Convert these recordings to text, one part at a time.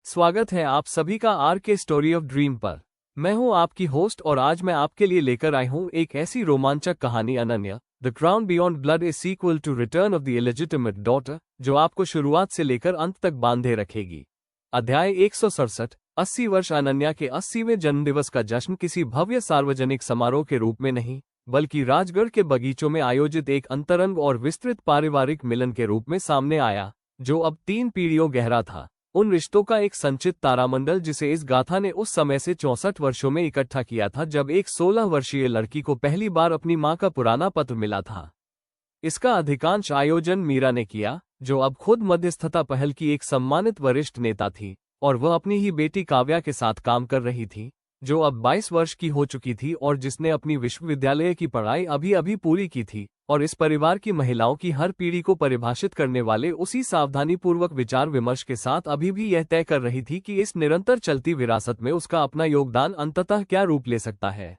स्वागत है आप सभी का आर के स्टोरी ऑफ ड्रीम पर। मैं हूं आपकी होस्ट और आज मैं आपके लिए लेकर आई हूं एक ऐसी रोमांचक कहानी Ananya the crown beyond blood a sequel to return of the illegitimate daughter, जो आपको शुरुआत से लेकर अंत तक बांधे रखेगी। अध्याय 167। 80 वर्ष। अनन्या के 80वें जन्मदिवस का जश्न किसी भव्य सार्वजनिक समारोह के रूप में नहीं, बल्कि राजगढ़ के बगीचों में आयोजित एक अंतरंग और विस्तृत पारिवारिक मिलन के रूप में सामने आया, जो अब 3 पीढ़ियों गहरा था। उन रिश्तों का एक संचित तारामंडल जिसे इस गाथा ने उस समय से 64 वर्षों में इकट्ठा किया था जब एक 16 वर्षीय लड़की को पहली बार अपनी मां का पुराना पत्र मिला था। इसका अधिकांश आयोजन मीरा ने किया, जो अब खुद मध्यस्थता पहल की एक सम्मानित वरिष्ठ नेता थी, और वह अपनी ही बेटी काव्या के साथ काम कर रही थी, जो अब 22 वर्ष की हो चुकी थी और जिसने अपनी विश्वविद्यालय की पढ़ाई अभी अभी पूरी की थी, और इस परिवार की महिलाओं की हर पीढ़ी को परिभाषित करने वाले उसी सावधानीपूर्वक विचार विमर्श के साथ अभी भी यह तय कर रही थी कि इस निरंतर चलती विरासत में उसका अपना योगदान अंततः क्या रूप ले सकता है।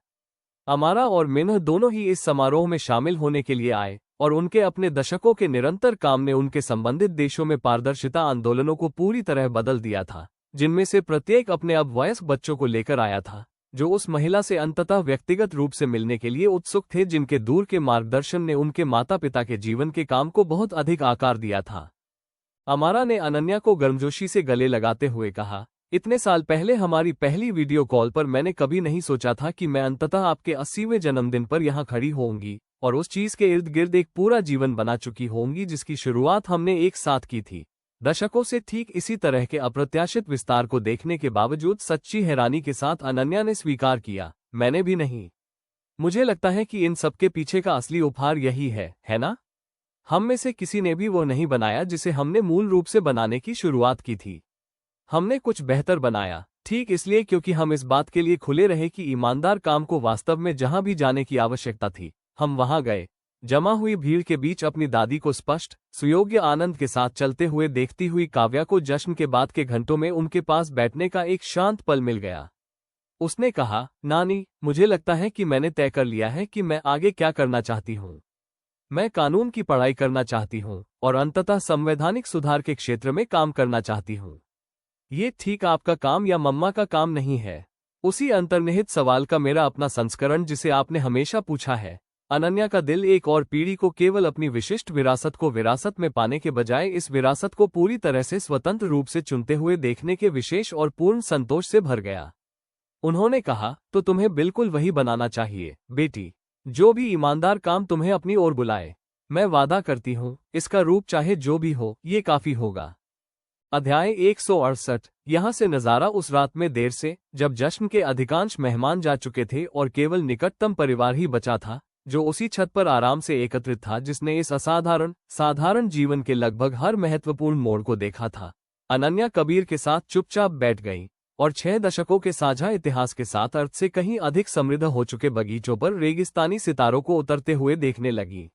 अमारा और मिन्ह दोनों ही इस समारोह में शामिल होने के लिए आए, और उनके अपने दशकों के निरंतर काम ने उनके संबंधित देशों में पारदर्शिता आंदोलनों को पूरी तरह बदल दिया था, जिनमें से प्रत्येक अपने अब वयस्क बच्चों को लेकर आया था, जो उस महिला से अंततः व्यक्तिगत रूप से मिलने के लिए उत्सुक थे, जिनके दूर के मार्गदर्शन ने उनके माता पिता के जीवन के काम को बहुत अधिक आकार दिया था। अमारा ने अनन्या को गर्मजोशी से गले लगाते हुए कहा, इतने साल पहले हमारी पहली वीडियो कॉल पर मैंने कभी नहीं सोचा था कि मैं अंततः आपके 80वें जन्मदिन पर यहाँ खड़ी होंगी और उस चीज के इर्द गिर्द एक पूरा जीवन बना चुकी होंगी जिसकी शुरुआत हमने एक साथ की थी। दशकों से ठीक इसी तरह के अप्रत्याशित विस्तार को देखने के बावजूद सच्ची हैरानी के साथ अनन्या ने स्वीकार किया, मैंने भी नहीं। मुझे लगता है कि इन सबके पीछे का असली उपहार यही है ना? हम में से किसी ने भी वो नहीं बनाया जिसे हमने मूल रूप से बनाने की शुरुआत की थी। हमने कुछ बेहतर बनाया, ठीक इसलिए क्योंकि हम इस बात के लिए खुले रहे कि ईमानदार काम को वास्तव में जहां भी जाने की आवश्यकता थी, हम वहां गए। जमा हुई भीड़ के बीच अपनी दादी को स्पष्ट, सुयोग्य आनंद के साथ चलते हुए देखती हुई काव्या को जश्न के बाद के घंटों में उनके पास बैठने का एक शांत पल मिल गया। उसने कहा, नानी, मुझे लगता है कि मैंने तय कर लिया है कि मैं आगे क्या करना चाहती हूँ। मैं कानून की पढ़ाई करना चाहती हूँ और अंततः संवैधानिक सुधार के क्षेत्र में काम करना चाहती हूँ। ये ठीक आपका काम या मम्मा का काम नहीं है। उसी अंतर्निहित सवाल का मेरा अपना संस्करण जिसे आपने हमेशा पूछा है। अनन्या का दिल एक और पीढ़ी को केवल अपनी विशिष्ट विरासत को विरासत में पाने के बजाय इस विरासत को पूरी तरह से स्वतंत्र रूप से चुनते हुए देखने के विशेष और पूर्ण संतोष से भर गया। उन्होंने कहा, तो तुम्हें बिल्कुल वही बनाना चाहिए बेटी, जो भी ईमानदार काम तुम्हें अपनी ओर बुलाए। मैं वादा करती हूँ, इसका रूप चाहे जो भी हो, ये काफी होगा। अध्याय 168। यहाँ से नजारा उस रात में देर से, जब जश्न के अधिकांश मेहमान जा चुके थे और केवल निकटतम परिवार ही बचा था, जो उसी छत पर आराम से एकत्रित था जिसने इस साधारण जीवन के लगभग हर महत्वपूर्ण मोड़ को देखा था। अनन्या कबीर के साथ चुपचाप बैठ गई और 6 दशकों के साझा इतिहास के साथ अर्थ से कहीं अधिक समृद्ध हो चुके बगीचों पर रेगिस्तानी सितारों को उतरते हुए देखने लगी।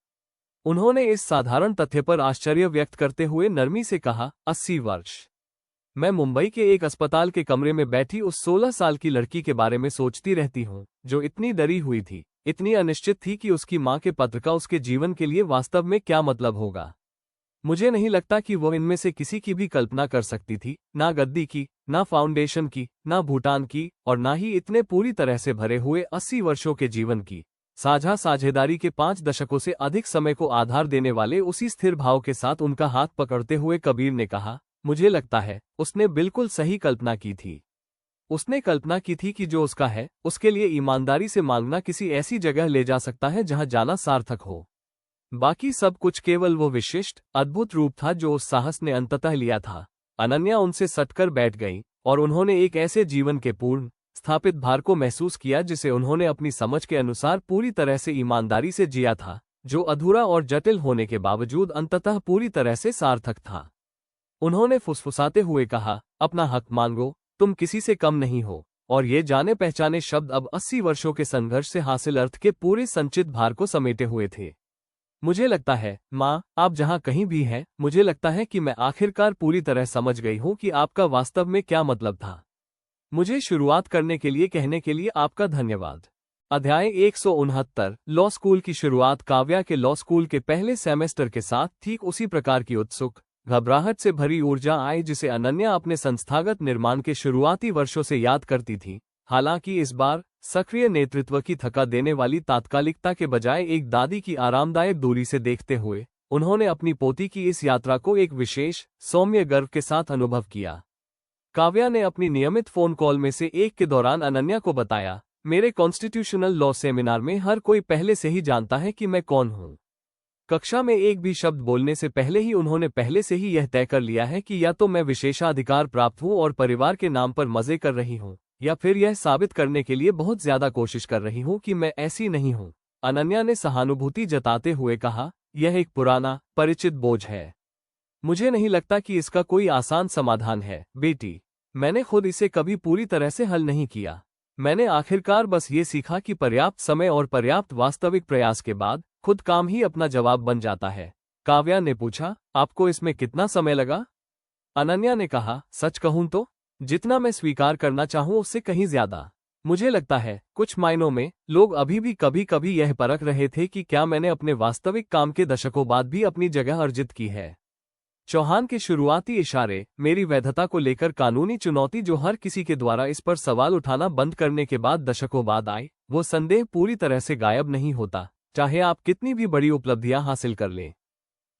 उन्होंने इस साधारण तथ्य पर आश्चर्य व्यक्त करते हुए नरमी से कहा, 80 वर्ष। मैं मुंबई के एक अस्पताल के कमरे में बैठी उस 16 साल की लड़की के बारे में सोचती रहती हूँ, जो इतनी डरी हुई थी, इतनी अनिश्चित थी कि उसकी माँ के पत्र का उसके जीवन के लिए वास्तव में क्या मतलब होगा। मुझे नहीं लगता कि वो इनमें से किसी की भी कल्पना कर सकती थी, ना गद्दी की, ना फाउंडेशन की, ना भूटान की, और ना ही इतने पूरी तरह से भरे हुए 80 वर्षों के जीवन की। साझेदारी के 5 दशकों से अधिक समय को आधार देने वाले उसी स्थिर भाव के साथ उनका हाथ पकड़ते हुए कबीर ने कहा, मुझे लगता है उसने बिल्कुल सही कल्पना की थी। उसने कल्पना की थी कि जो उसका है, उसके लिए ईमानदारी से मांगना किसी ऐसी जगह ले जा सकता है जहां जाना सार्थक हो। बाकी सब कुछ केवल वो विशिष्ट, अद्भुत रूप था जो उस साहस ने अंततः लिया था। अनन्या उनसे सटकर बैठ गई और उन्होंने एक ऐसे जीवन के पूर्ण स्थापित भार को महसूस किया जिसे उन्होंने अपनी समझ के अनुसार पूरी तरह से ईमानदारी से जिया था, जो अधूरा और जटिल होने के बावजूद अंततः पूरी तरह से सार्थक था। उन्होंने फुसफुसाते हुए कहा, अपना हक मांगो, तुम किसी से कम नहीं हो। और ये जाने पहचाने शब्द अब 80 वर्षों के संघर्ष से हासिल अर्थ के पूरे संचित भार को समेटे हुए थे। मुझे लगता है, माँ, आप जहाँ कहीं भी हैं, मुझे लगता है कि मैं आखिरकार पूरी तरह समझ गई हूँ कि आपका वास्तव में क्या मतलब था। मुझे शुरुआत करने के लिए कहने के लिए आपका धन्यवाद। अध्याय 169। लॉ स्कूल की शुरुआत काव्या के लॉ स्कूल के पहले सेमेस्टर के साथ ठीक उसी प्रकार की उत्सुक, घबराहट से भरी ऊर्जा आई जिसे अनन्या अपने संस्थागत निर्माण के शुरुआती वर्षों से याद करती थी। हालांकि इस बार सक्रिय नेतृत्व की थका देने वाली तात्कालिकता के बजाय एक दादी की आरामदायक दूरी से देखते हुए उन्होंने अपनी पोती की इस यात्रा को एक विशेष सौम्य गर्व के साथ अनुभव किया। काव्या ने अपनी नियमित फोन कॉल में से एक के दौरान अनन्या को बताया, मेरे कॉन्स्टिट्यूशनल लॉ सेमिनार में हर कोई पहले से ही जानता है कि मैं कौन हूँ। कक्षा में एक भी शब्द बोलने से पहले ही उन्होंने पहले से ही यह तय कर लिया है कि या तो मैं विशेषाधिकार प्राप्त हूँ और परिवार के नाम पर मजे कर रही हूँ, या फिर यह साबित करने के लिए बहुत ज्यादा कोशिश कर रही हूँ कि मैं ऐसी नहीं हूँ। अनन्या ने सहानुभूति जताते हुए कहा, यह एक पुराना परिचित बोझ है। मुझे नहीं लगता कि इसका कोई आसान समाधान है बेटी। मैंने खुद इसे कभी पूरी तरह से हल नहीं किया। मैंने आखिरकार बस ये सीखा कि पर्याप्त समय और पर्याप्त वास्तविक प्रयास के बाद खुद काम ही अपना जवाब बन जाता है। काव्या ने पूछा, आपको इसमें कितना समय लगा? अनन्या ने कहा, सच कहूं तो जितना मैं स्वीकार करना चाहूं उससे कहीं ज्यादा। मुझे लगता है कुछ मायनों में लोग अभी भी कभी कभी यह परख रहे थे कि क्या मैंने अपने वास्तविक काम के दशकों बाद भी अपनी जगह अर्जित की है। चौहान के शुरुआती इशारे, मेरी वैधता को लेकर कानूनी चुनौती जो हर किसी के द्वारा इस पर सवाल उठाना बंद करने के बाद दशकों बाद आए, वो संदेह पूरी तरह से गायब नहीं होता, चाहे आप कितनी भी बड़ी उपलब्धियां हासिल कर लें।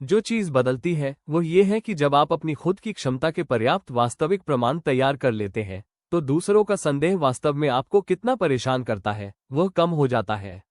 जो चीज बदलती है वो ये है कि जब आप अपनी खुद की क्षमता के पर्याप्त वास्तविक प्रमाण तैयार कर लेते हैं तो दूसरों का संदेह वास्तव में आपको कितना परेशान करता है वह कम हो जाता है।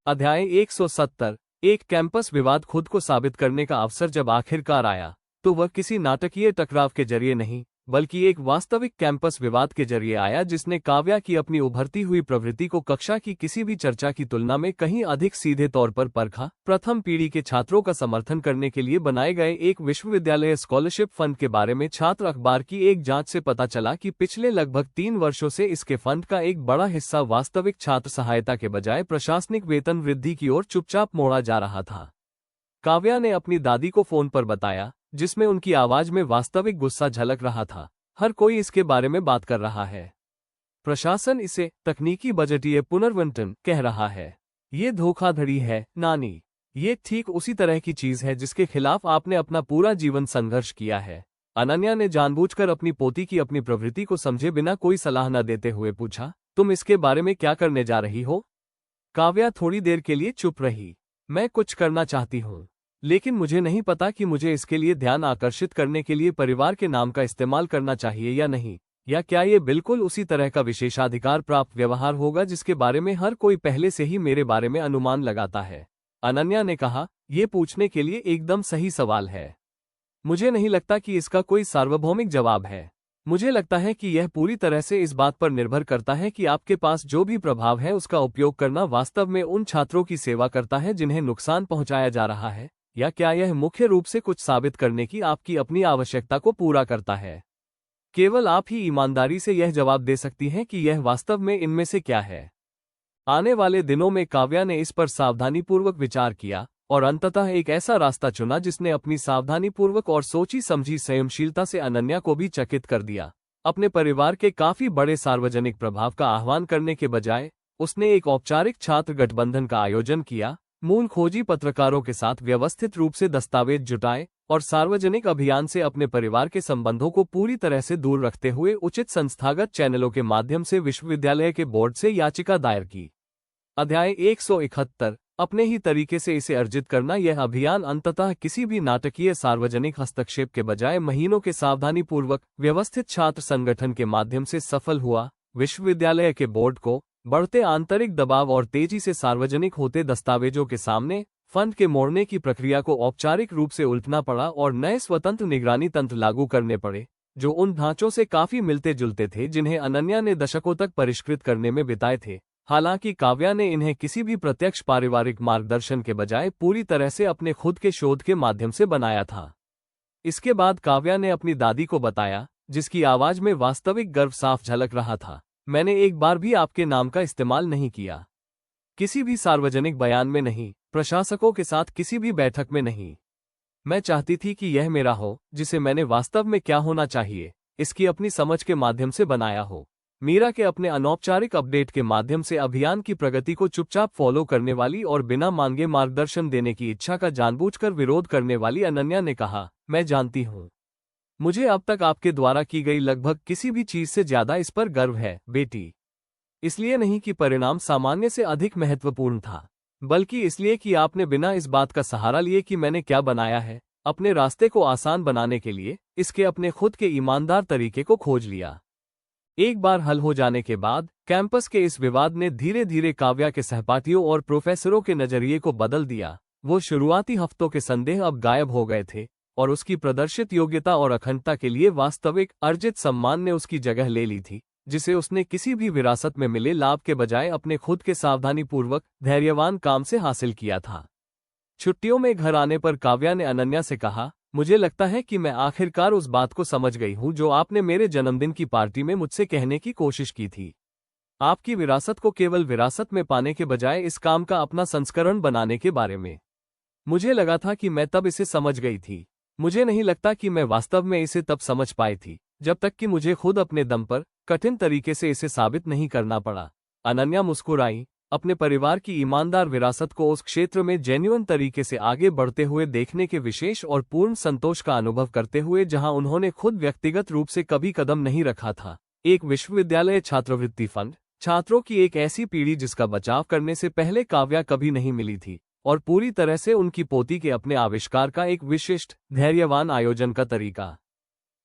अध्याय 170। एक कैंपस विवाद। खुद को साबित करने का अवसर जब आखिरकार आया तो वह किसी नाटकीय टकराव के जरिए नहीं बल्कि एक वास्तविक कैंपस विवाद के जरिए आया जिसने काव्या की अपनी उभरती हुई प्रवृत्ति को कक्षा की किसी भी चर्चा की तुलना में कहीं अधिक सीधे तौर पर परखा। प्रथम पीढ़ी के छात्रों का समर्थन करने के लिए बनाए गए एक विश्वविद्यालय स्कॉलरशिप फंड के बारे में छात्र अखबार की एक जांच से पता चला कि पिछले लगभग 3 वर्षों से इसके फंड का एक बड़ा हिस्सा वास्तविक छात्र सहायता के बजाय प्रशासनिक वेतन वृद्धि की ओर चुपचाप मोड़ा जा रहा था। काव्या ने अपनी दादी को फोन पर बताया, जिसमें उनकी आवाज में वास्तविक गुस्सा झलक रहा था। हर कोई इसके बारे में बात कर रहा है। प्रशासन इसे तकनीकी बजटीय पुनर्वंटन कह रहा है। ये धोखाधड़ी है नानी। ये ठीक उसी तरह की चीज है जिसके खिलाफ आपने अपना पूरा जीवन संघर्ष किया है। अनन्या ने जानबूझकर अपनी पोती की अपनी प्रवृत्ति को समझे बिना कोई सलाह न देते हुए पूछा, तुम इसके बारे में क्या करने जा रही हो? काव्या थोड़ी देर के लिए चुप रही। मैं कुछ करना चाहती हूँ, लेकिन मुझे नहीं पता कि मुझे इसके लिए ध्यान आकर्षित करने के लिए परिवार के नाम का इस्तेमाल करना चाहिए या नहीं, या क्या ये बिल्कुल उसी तरह का विशेषाधिकार प्राप्त व्यवहार होगा जिसके बारे में हर कोई पहले से ही मेरे बारे में अनुमान लगाता है। अनन्या ने कहा, ये पूछने के लिए एकदम सही सवाल है। मुझे नहीं लगता कि इसका कोई सार्वभौमिक जवाब है। मुझे लगता है कि यह पूरी तरह से इस बात पर निर्भर करता है कि आपके पास जो भी प्रभाव है उसका उपयोग करना वास्तव में उन छात्रों की सेवा करता है जिन्हें नुकसान पहुंचाया जा रहा है, या क्या यह मुख्य रूप से कुछ साबित करने की आपकी अपनी आवश्यकता को पूरा करता है। केवल आप ही ईमानदारी से यह जवाब दे सकती हैं कि यह वास्तव में इनमें से क्या है। आने वाले दिनों में काव्या ने इस पर सावधानीपूर्वक विचार किया और अंततः एक ऐसा रास्ता चुना जिसने अपनी सावधानीपूर्वक और सोची समझी संयमशीलता से अनन्या को भी चकित कर दिया। अपने परिवार के काफी बड़े सार्वजनिक प्रभाव का आह्वान करने के बजाय उसने एक औपचारिक छात्र गठबंधन का आयोजन किया, मूल खोजी पत्रकारों के साथ व्यवस्थित रूप से दस्तावेज जुटाए और सार्वजनिक अभियान से अपने परिवार के संबंधों को पूरी तरह से दूर रखते हुए उचित संस्थागत चैनलों के माध्यम से विश्वविद्यालय के बोर्ड से याचिका दायर की। अध्याय 171। अपने ही तरीके से इसे अर्जित करना। यह अभियान अंततः किसी भी नाटकीय सार्वजनिक हस्तक्षेप के बजाय महीनों के सावधानीपूर्वक व्यवस्थित छात्र संगठन के माध्यम से सफल हुआ। विश्वविद्यालय के बोर्ड को बढ़ते आंतरिक दबाव और तेजी से सार्वजनिक होते दस्तावेजों के सामने फंड के मोड़ने की प्रक्रिया को औपचारिक रूप से उलटना पड़ा और नए स्वतंत्र निगरानी तंत्र लागू करने पड़े जो उन ढांचों से काफी मिलते जुलते थे जिन्हें अनन्या ने दशकों तक परिष्कृत करने में बिताए थे। हालांकि काव्या ने इन्हें किसी भी प्रत्यक्ष पारिवारिक मार्गदर्शन के बजाय पूरी तरह से अपने खुद के शोध के माध्यम से बनाया था। इसके बाद काव्या ने अपनी दादी को बताया, जिसकी आवाज में वास्तविक गर्व साफ झलक रहा था, मैंने एक बार भी आपके नाम का इस्तेमाल नहीं किया। किसी भी सार्वजनिक बयान में नहीं, प्रशासकों के साथ किसी भी बैठक में नहीं। मैं चाहती थी कि यह मेरा हो जिसे मैंने वास्तव में क्या होना चाहिए इसकी अपनी समझ के माध्यम से बनाया हो। मीरा के अपने अनौपचारिक अपडेट के माध्यम से अभियान की प्रगति को चुपचाप फॉलो करने वाली और बिना मांगे मार्गदर्शन देने की इच्छा का जानबूझकर विरोध करने वाली अनन्या ने कहा, मैं जानती हूँ, मुझे अब तक आपके द्वारा की गई लगभग किसी भी चीज से ज्यादा इस पर गर्व है बेटी। इसलिए नहीं कि परिणाम सामान्य से अधिक महत्वपूर्ण था, बल्कि इसलिए कि आपने बिना इस बात का सहारा लिए कि मैंने क्या बनाया है, अपने रास्ते को आसान बनाने के लिए इसके अपने खुद के ईमानदार तरीके को खोज लिया। एक बार हल हो जाने के बाद कैंपस के इस विवाद ने धीरे धीरे काव्या के सहपाठियों और प्रोफेसरों के नजरिए को बदल दिया। वो शुरुआती हफ्तों के संदेह अब गायब हो गए थे और उसकी प्रदर्शित योग्यता और अखंडता के लिए वास्तविक अर्जित सम्मान ने उसकी जगह ले ली थी, जिसे उसने किसी भी विरासत में मिले लाभ के बजाय अपने खुद के सावधानीपूर्वक धैर्यवान काम से हासिल किया था। छुट्टियों में घर आने पर काव्या ने अनन्या से कहा, मुझे लगता है कि मैं आखिरकार उस बात को समझ गई हूं जो आपने मेरे जन्मदिन की पार्टी में मुझसे कहने की कोशिश की थी। आपकी विरासत को केवल विरासत में पाने के बजाय इस काम का अपना संस्करण बनाने के बारे में। मुझे लगा था कि मैं तब इसे समझ गई थी। मुझे नहीं लगता कि मैं वास्तव में इसे तब समझ पाई थी, जब तक कि मुझे खुद अपने दम पर कठिन तरीके से इसे साबित नहीं करना पड़ा। अनन्या मुस्कुराई, अपने परिवार की ईमानदार विरासत को उस क्षेत्र में जेन्युइन तरीके से आगे बढ़ते हुए देखने के विशेष और पूर्ण संतोष का अनुभव करते हुए जहां उन्होंने खुद व्यक्तिगत रूप से कभी कदम नहीं रखा था। एक विश्वविद्यालय छात्रवृत्ति फंड, छात्रों की एक ऐसी पीढ़ी जिसका बचाव करने से पहले काव्या कभी नहीं मिली थी, और पूरी तरह से उनकी पोती के अपने आविष्कार का एक विशिष्ट धैर्यवान आयोजन का तरीका।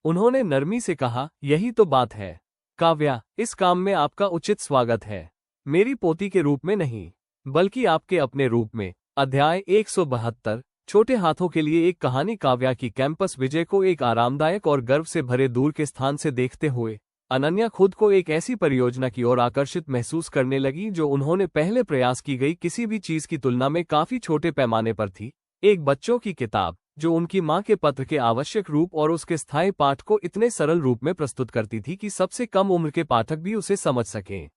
उन्होंने नरमी से कहा, यही तो बात है काव्या, इस काम में आपका उचित स्वागत है, मेरी पोती के रूप में नहीं बल्कि आपके अपने रूप में। अध्याय 172, छोटे हाथों के लिए एक कहानी। काव्या की कैंपस विजय को एक आरामदायक और गर्व से भरे दूर के स्थान से देखते हुए अनन्या खुद को एक ऐसी परियोजना की ओर आकर्षित महसूस करने लगी जो उन्होंने पहले प्रयास की गई किसी भी चीज की तुलना में काफी छोटे पैमाने पर थी। एक बच्चों की किताब जो उनकी मां के पत्र के आवश्यक रूप और उसके स्थायी पाठ को इतने सरल रूप में प्रस्तुत करती थी कि सबसे कम उम्र के पाठक भी उसे समझ सकें।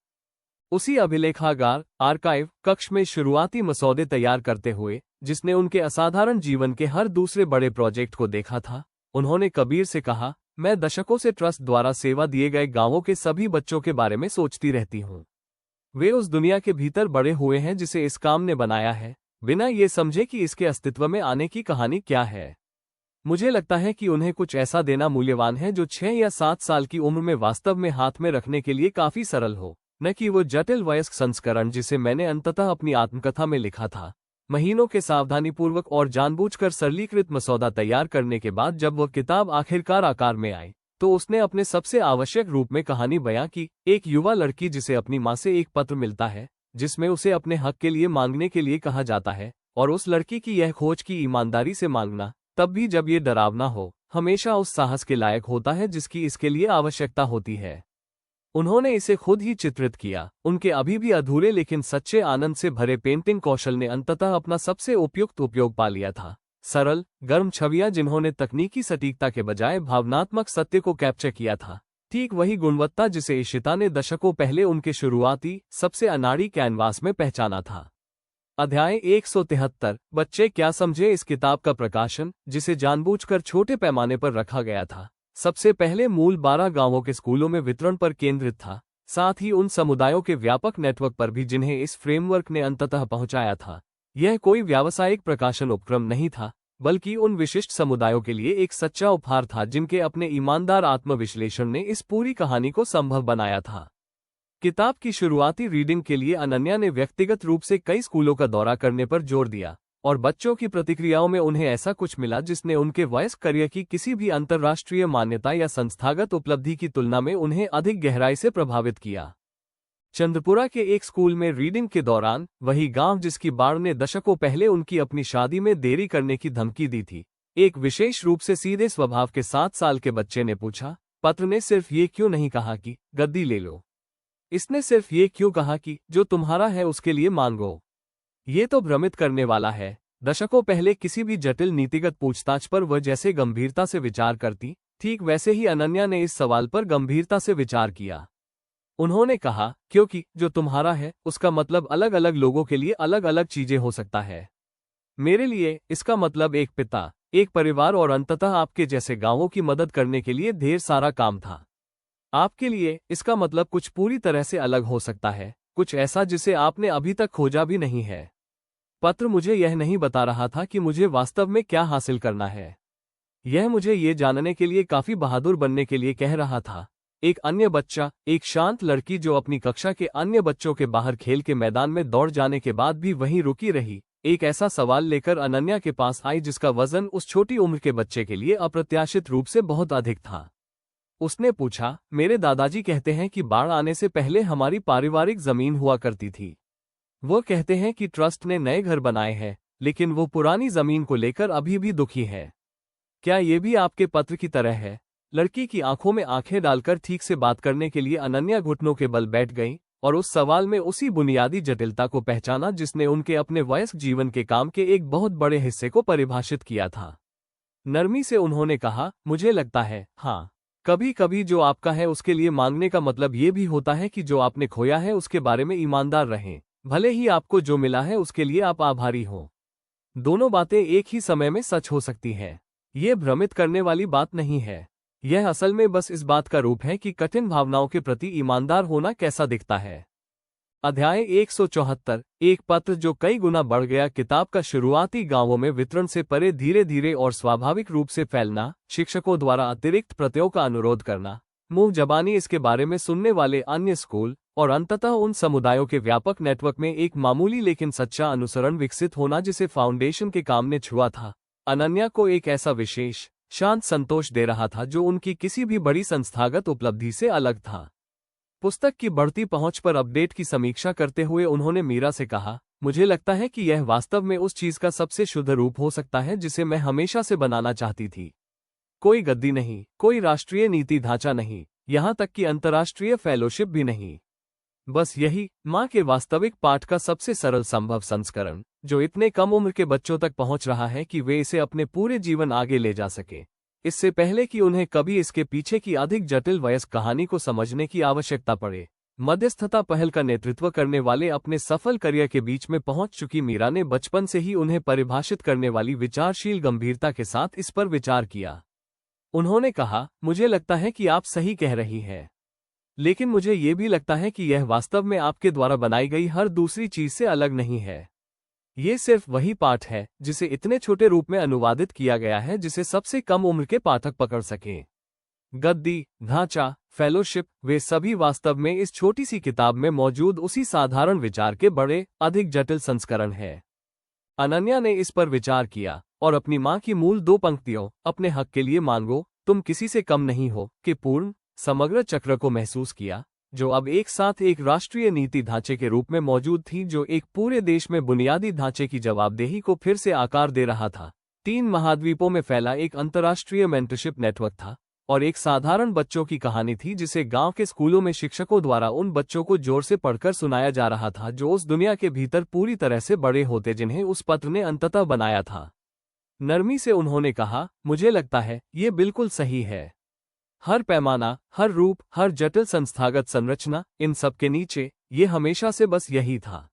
उसी अभिलेखागार आर्काइव कक्ष में शुरुआती मसौदे तैयार करते हुए, जिसने उनके असाधारण जीवन के हर दूसरे बड़े प्रोजेक्ट को देखा था, उन्होंने कबीर से कहा, मैं दशकों से ट्रस्ट द्वारा सेवा दिए गए गांवों के सभी बच्चों के बारे में सोचती रहती हूँ। वे उस दुनिया के भीतर बड़े हुए हैं जिसे इस काम ने बनाया है, बिना ये समझे कि इसके अस्तित्व में आने की कहानी क्या है। मुझे लगता है कि उन्हें कुछ ऐसा देना मूल्यवान है जो 6 या 7 साल की उम्र में वास्तव में हाथ में रखने के लिए काफी सरल हो, न कि वो जटिल वयस्क संस्करण जिसे मैंने अंततः अपनी आत्मकथा में लिखा था। महीनों के सावधानीपूर्वक और जानबूझकर सरलीकृत मसौदा तैयार करने के बाद जब वह किताब आखिरकार आकार में आई, तो उसने अपने सबसे आवश्यक रूप में कहानी बयां की। एक युवा लड़की जिसे अपनी मां से एक पत्र मिलता है जिसमें उसे अपने हक के लिए मांगने के लिए कहा जाता है, और उस लड़की की यह खोज की ईमानदारी से मांगना, तब भी जब ये डरावना हो, हमेशा उस साहस के लायक होता है जिसकी इसके लिए आवश्यकता होती है। उन्होंने इसे खुद ही चित्रित किया। उनके अभी भी अधूरे लेकिन सच्चे आनंद से भरे पेंटिंग कौशल ने अंततः अपना सबसे उपयुक्त उपयोग पा लिया था। सरल, गर्म छवियां जिन्होंने तकनीकी सटीकता के बजाय भावनात्मक सत्य को कैप्चर किया था। ठीक वही गुणवत्ता जिसे इशिता ने दशकों पहले उनके शुरुआती, सबसे अनाड़ी कैनवास में पहचाना था। अध्याय 173, बच्चे क्या समझे। इस किताब का प्रकाशन, जिसे जानबूझकर छोटे पैमाने पर रखा गया था, सबसे पहले मूल 12 गांवों के स्कूलों में वितरण पर केंद्रित था, साथ ही उन समुदायों के व्यापक नेटवर्क पर भी जिन्हें इस फ्रेमवर्क ने अंततः पहुंचाया था। यह कोई व्यावसायिक प्रकाशन उपक्रम नहीं था, बल्कि उन विशिष्ट समुदायों के लिए एक सच्चा उपहार था जिनके अपने ईमानदार आत्मविश्लेषण ने इस पूरी कहानी को संभव बनाया था। किताब की शुरुआती रीडिंग के लिए अनन्या ने व्यक्तिगत रूप से कई स्कूलों का दौरा करने पर जोर दिया, और बच्चों की प्रतिक्रियाओं में उन्हें ऐसा कुछ मिला जिसने उनके वयस्क करियर की किसी भी अंतर्राष्ट्रीय मान्यता या संस्थागत उपलब्धि की तुलना में उन्हें अधिक गहराई से प्रभावित किया। चंद्रपुरा के एक स्कूल में रीडिंग के दौरान, वही गांव जिसकी बाढ़ ने दशकों पहले उनकी अपनी शादी में देरी करने की धमकी दी थी, एक विशेष रूप से सीधे स्वभाव के 7 साल के बच्चे ने पूछा, पत्र ने सिर्फ ये क्यों नहीं कहा कि गद्दी ले लो? इसने सिर्फ ये क्यों कहा कि जो तुम्हारा है उसके लिए मांगो? ये तो भ्रमित करने वाला है। दशकों पहले किसी भी जटिल नीतिगत पूछताछ पर वह जैसे गंभीरता से विचार करती, ठीक वैसे ही अनन्या ने इस सवाल पर गंभीरता से विचार किया। उन्होंने कहा, क्योंकि जो तुम्हारा है उसका मतलब अलग अलग लोगों के लिए अलग अलग चीजें हो सकता है। मेरे लिए इसका मतलब एक पिता, एक परिवार और अंततः आपके जैसे गांवों की मदद करने के लिए ढेर सारा काम था। आपके लिए इसका मतलब कुछ पूरी तरह से अलग हो सकता है, कुछ ऐसा जिसे आपने अभी तक खोजा भी नहीं है। पत्र मुझे यह नहीं बता रहा था कि मुझे वास्तव में क्या हासिल करना है। यह मुझे ये जानने के लिए काफी बहादुर बनने के लिए कह रहा था। एक अन्य बच्चा, एक शांत लड़की जो अपनी कक्षा के अन्य बच्चों के बाहर खेल के मैदान में दौड़ जाने के बाद भी वहीं रुकी रही, एक ऐसा सवाल लेकर अनन्या के पास आई जिसका वजन उस छोटी उम्र के बच्चे के लिए अप्रत्याशित रूप से बहुत अधिक था। उसने पूछा, मेरे दादाजी कहते हैं कि बाढ़ आने से पहले हमारी पारिवारिक जमीन हुआ करती थी। वो कहते हैं कि ट्रस्ट ने नए घर बनाए हैं, लेकिन वो पुरानी जमीन को लेकर अभी भी दुखी है। क्या ये भी आपके पत्र की तरह है? लड़की की आंखों में आंखें डालकर ठीक से बात करने के लिए अनन्या घुटनों के बल बैठ गई और उस सवाल में उसी बुनियादी जटिलता को पहचाना जिसने उनके अपने वयस्क जीवन के काम के एक बहुत बड़े हिस्से को परिभाषित किया था। नरमी से उन्होंने कहा, मुझे लगता है, हाँ, कभी कभी जो आपका है उसके लिए मांगने का मतलब ये भी होता है कि जो आपने खोया है उसके बारे में ईमानदार रहें, भले ही आपको जो मिला है उसके लिए आप आभारी हो। दोनों बातें एक ही समय में सच हो सकती हैं। ये भ्रमित करने वाली बात नहीं है। यह असल में बस इस बात का रूप है कि कठिन भावनाओं के प्रति ईमानदार होना कैसा दिखता है। अध्याय 174, एक पत्र जो कई गुना बढ़ गया। किताब का शुरुआती गांवों में वितरण से परे धीरे धीरे और स्वाभाविक रूप से फैलना, शिक्षकों द्वारा अतिरिक्त प्रत्ययों का अनुरोध करना, मुंह जबानी इसके बारे में सुनने वाले अन्य स्कूल और अंततः उन समुदायों के व्यापक नेटवर्क में एक मामूली लेकिन सच्चा अनुसरण विकसित होना जिसे फाउंडेशन के काम ने छुआ था, अनन्या को एक ऐसा विशेष शांत संतोष दे रहा था जो उनकी किसी भी बड़ी संस्थागत उपलब्धि से अलग था। पुस्तक की बढ़ती पहुंच पर अपडेट की समीक्षा करते हुए उन्होंने मीरा से कहा, मुझे लगता है कि यह वास्तव में उस चीज का सबसे शुद्ध रूप हो सकता है जिसे मैं हमेशा से बनाना चाहती थी। कोई गद्दी नहीं, कोई राष्ट्रीय नीति ढांचा नहीं, यहां तक कि अंतर्राष्ट्रीय फेलोशिप भी नहीं। बस यही, मां के वास्तविक पाठ का सबसे सरल संभव संस्करण, जो इतने कम उम्र के बच्चों तक पहुंच रहा है कि वे इसे अपने पूरे जीवन आगे ले जा सके, इससे पहले कि उन्हें कभी इसके पीछे की अधिक जटिल वयस्क कहानी को समझने की आवश्यकता पड़े। मध्यस्थता पहल का नेतृत्व करने वाले अपने सफल करियर के बीच में पहुंच चुकी मीरा ने बचपन से ही उन्हें परिभाषित करने वाली विचारशील गंभीरता के साथ इस पर विचार किया। उन्होंने कहा, मुझे लगता है कि आप सही कह रही हैं, लेकिन मुझे ये भी लगता है कि यह वास्तव में आपके द्वारा बनाई गई हर दूसरी चीज से अलग नहीं है। ये सिर्फ वही पाठ है जिसे इतने छोटे रूप में अनुवादित किया गया है जिसे सबसे कम उम्र के पाठक पकड़ सकें। गद्दी, ढांचा, फेलोशिप, वे सभी वास्तव में इस छोटी सी किताब में मौजूद उसी साधारण विचार के बड़े, अधिक जटिल संस्करण है। अनन्या ने इस पर विचार किया और अपनी मां की मूल 2 पंक्तियों, अपने हक के लिए मांगो, तुम किसी से कम नहीं हो, के पूर्ण समग्र चक्र को महसूस किया, जो अब एक साथ एक राष्ट्रीय नीति ढांचे के रूप में मौजूद थी जो एक पूरे देश में बुनियादी ढांचे की जवाबदेही को फिर से आकार दे रहा था। 3 महाद्वीपों में फैला एक अंतर्राष्ट्रीय मेंटरशिप नेटवर्क था और एक साधारण बच्चों की कहानी थी जिसे गांव के स्कूलों में शिक्षकों द्वारा उन बच्चों को जोर से पढ़कर सुनाया जा रहा था जो उस दुनिया के भीतर पूरी तरह से बड़े होते जिन्हें उस पत्र ने अंततः बनाया था। नरमी से उन्होंने कहा, मुझे लगता है ये बिल्कुल सही है। हर पैमाना, हर रूप, हर जटिल संस्थागत संरचना, इन सब के नीचे ये हमेशा से बस यही था।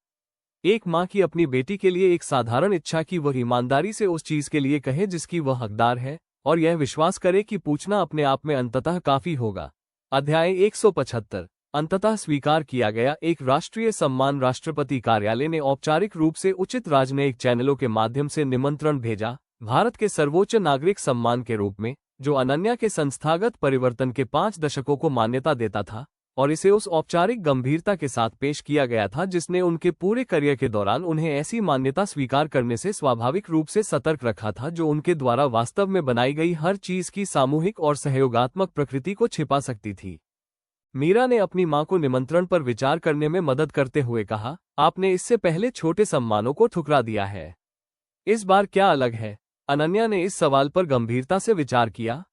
एक माँ की अपनी बेटी के लिए एक साधारण इच्छा कि वह ईमानदारी से उस चीज के लिए कहे जिसकी वह हकदार है और यह विश्वास करे कि पूछना अपने आप में अंततः काफी होगा। अध्याय 175, अंततः स्वीकार किया गया। एक राष्ट्रीय सम्मान। राष्ट्रपति कार्यालय ने औपचारिक रूप से उचित राजनयिक चैनलों के माध्यम से निमंत्रण भेजा, भारत के सर्वोच्च नागरिक सम्मान के रूप में, जो अनन्या के संस्थागत परिवर्तन के 5 दशकों को मान्यता देता था, और इसे उस औपचारिक गंभीरता के साथ पेश किया गया था जिसने उनके पूरे करियर के दौरान उन्हें ऐसी मान्यता स्वीकार करने से स्वाभाविक रूप से सतर्क रखा था जो उनके द्वारा वास्तव में बनाई गई हर चीज की सामूहिक और सहयोगात्मक प्रकृति को छिपा सकती थी। मीरा ने अपनी मां को निमंत्रण पर विचार करने में मदद करते हुए कहा, आपने इससे पहले छोटे सम्मानों को ठुकरा दिया है, इस बार क्या अलग है? अनन्या ने इस सवाल पर गंभीरता से विचार किया।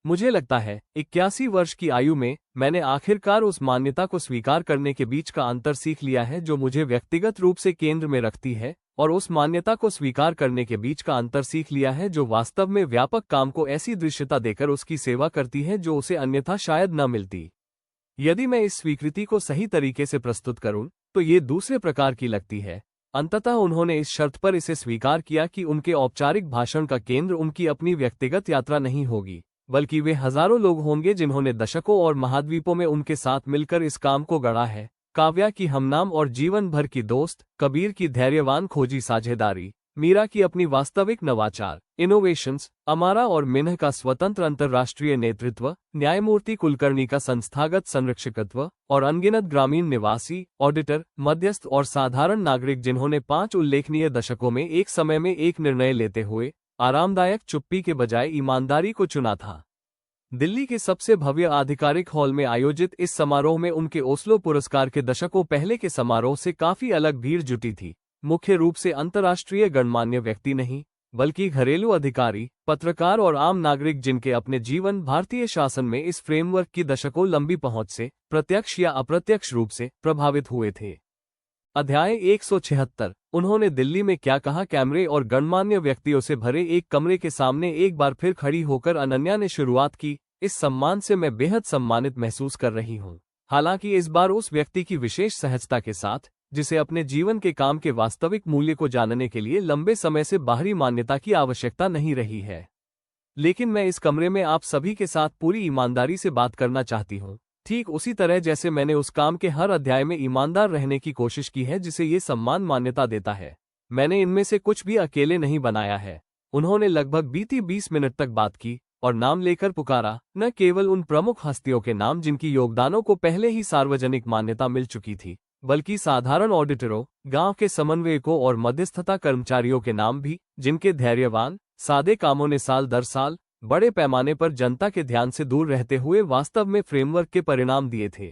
मुझे लगता है 81 वर्ष की आयु में मैंने आखिरकार उस मान्यता को स्वीकार करने के बीच का अंतर सीख लिया है जो मुझे व्यक्तिगत रूप से केंद्र में रखती है, और उस मान्यता को स्वीकार करने के बीच का अंतर सीख लिया है जो वास्तव में व्यापक काम को ऐसी दृश्यता देकर उसकी सेवा करती है जो उसे अन्यथा शायद न मिलती। यदि मैं इस स्वीकृति को सही तरीके से प्रस्तुत करूं तो ये दूसरे प्रकार की लगती है। अंततः उन्होंने इस शर्त पर इसे स्वीकार किया कि उनके औपचारिक भाषण का केंद्र उनकी अपनी व्यक्तिगत यात्रा नहीं होगी, बल्कि वे हजारों लोग होंगे जिन्होंने दशकों और महाद्वीपों में उनके साथ मिलकर इस काम को गढ़ा है। काव्या की हमनाम और जीवन भर की दोस्त, कबीर की धैर्यवान खोजी साझेदारी, मीरा की अपनी वास्तविक नवाचार इनोवेशंस, अमारा और मिन्ह का स्वतंत्र अंतर्राष्ट्रीय नेतृत्व, न्यायमूर्ति कुलकर्णी का संस्थागत संरक्षकत्व और अनगिनत ग्रामीण निवासी, ऑडिटर, मध्यस्थ और साधारण नागरिक जिन्होंने 5 उल्लेखनीय दशकों में एक समय में एक निर्णय लेते हुए आरामदायक चुप्पी के बजाय ईमानदारी को चुना था। दिल्ली के सबसे भव्य आधिकारिक हॉल में आयोजित इस समारोह में उनके ओस्लो पुरस्कार के दशकों पहले के समारोह से काफी अलग भीड़ जुटी थी। मुख्य रूप से अंतर्राष्ट्रीय गणमान्य व्यक्ति नहीं, बल्कि घरेलू अधिकारी, पत्रकार और आम नागरिक जिनके अपने जीवन भारतीय शासन में इस फ्रेमवर्क की दशकों लंबी पहुंच से प्रत्यक्ष या अप्रत्यक्ष रूप से प्रभावित हुए थे। अध्याय 176। उन्होंने दिल्ली में क्या कहा। कैमरे और गणमान्य व्यक्तियों से भरे एक कमरे के सामने एक बार फिर खड़ी होकर अनन्या ने शुरुआत की। इस सम्मान से मैं बेहद सम्मानित महसूस कर रही हूँ। हालांकि इस बार उस व्यक्ति की विशेष सहजता के साथ, जिसे अपने जीवन के काम के वास्तविक मूल्य को जानने के लिए लंबे समय से बाहरी मान्यता की आवश्यकता नहीं रही है। लेकिन मैं इस कमरे में आप सभी के साथ पूरी ईमानदारी से बात करना चाहती हूँ, ठीक उसी तरह जैसे मैंने उस काम के हर अध्याय में ईमानदार रहने की कोशिश की है जिसे ये सम्मान मान्यता देता है। मैंने इनमें से कुछ भी अकेले नहीं बनाया है। उन्होंने लगभग बीती 20 मिनट तक बात की और नाम लेकर पुकारा, न केवल उन प्रमुख हस्तियों के नाम जिनकी योगदानों को पहले ही सार्वजनिक मान्यता मिल चुकी थी, बल्कि साधारण ऑडिटरों, गांव के समन्वयकों और मध्यस्थता कर्मचारियों के नाम भी, जिनके धैर्यवान, सादे कामों ने साल दर साल बड़े पैमाने पर जनता के ध्यान से दूर रहते हुए वास्तव में फ्रेमवर्क के परिणाम दिए थे।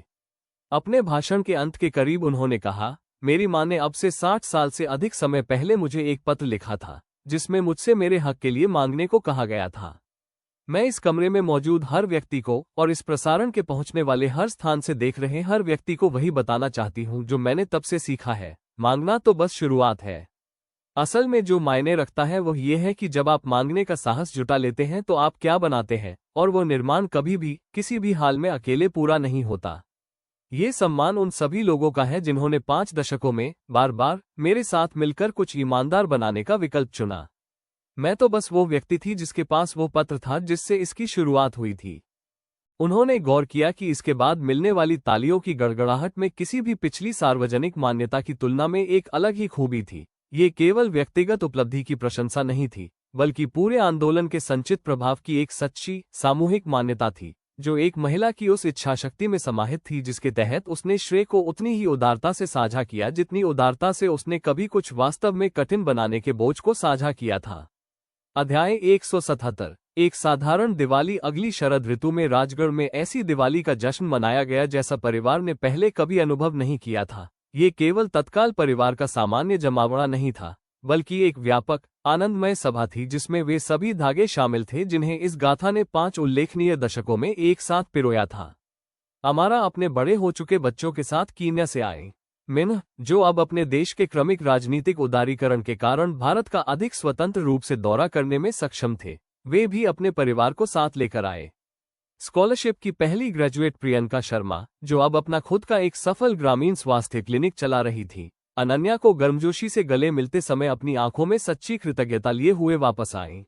अपने भाषण के अंत के करीब उन्होंने कहा, मेरी मां ने अब से 60 साल से अधिक समय पहले मुझे एक पत्र लिखा था, जिसमें मुझसे मेरे हक के लिए मांगने को कहा गया था। मैं इस कमरे में मौजूद हर व्यक्ति को और इस प्रसारण के पहुंचने वाले हर स्थान से देख रहे हर व्यक्ति को वही बताना चाहती हूं जो मैंने तब से सीखा है, मांगना तो बस शुरुआत है। असल में जो मायने रखता है वह ये है कि जब आप मांगने का साहस जुटा लेते हैं तो आप क्या बनाते हैं, और वो निर्माण कभी भी किसी भी हाल में अकेले पूरा नहीं होता। ये सम्मान उन सभी लोगों का है जिन्होंने 5 दशकों में बार बार मेरे साथ मिलकर कुछ ईमानदार बनाने का विकल्प चुना। मैं तो बस वो व्यक्ति थी जिसके पास वो पत्र था जिससे इसकी शुरुआत हुई थी। उन्होंने गौर किया कि इसके बाद मिलने वाली तालियों की गड़गड़ाहट में किसी भी पिछली सार्वजनिक मान्यता की तुलना में एक अलग ही खूबी थी। ये केवल व्यक्तिगत उपलब्धि की प्रशंसा नहीं थी, बल्कि पूरे आंदोलन के संचित प्रभाव की एक सच्ची सामूहिक मान्यता थी, जो एक महिला की उस इच्छाशक्ति में समाहित थी जिसके तहत उसने श्रेय को उतनी ही उदारता से साझा किया जितनी उदारता से उसने कभी कुछ वास्तव में कठिन बनाने के बोझ को साझा किया था। अध्याय 177। एक साधारण दिवाली। अगली शरद ऋतु में राजगढ़ में ऐसी दिवाली का जश्न मनाया गया जैसा परिवार ने पहले कभी अनुभव नहीं किया था। ये केवल तत्काल परिवार का सामान्य जमावड़ा नहीं था, बल्कि एक व्यापक, आनंदमय सभा थी जिसमें वे सभी धागे शामिल थे जिन्हें इस गाथा ने 5 उल्लेखनीय दशकों में एक साथ पिरोया था। अमारा अपने बड़े हो चुके बच्चों के साथ कीन्या से आए। मिन्ह, जो अब अपने देश के क्रमिक राजनीतिक उदारीकरण के कारण भारत का अधिक स्वतंत्र रूप से दौरा करने में सक्षम थे, वे भी अपने परिवार को साथ लेकर आए। स्कॉलरशिप की पहली ग्रेजुएट प्रियंका शर्मा, जो अब अपना खुद का एक सफल ग्रामीण स्वास्थ्य क्लिनिक चला रही थी, अनन्या को गर्मजोशी से गले मिलते समय अपनी आंखों में सच्ची कृतज्ञता लिए हुए वापस आई।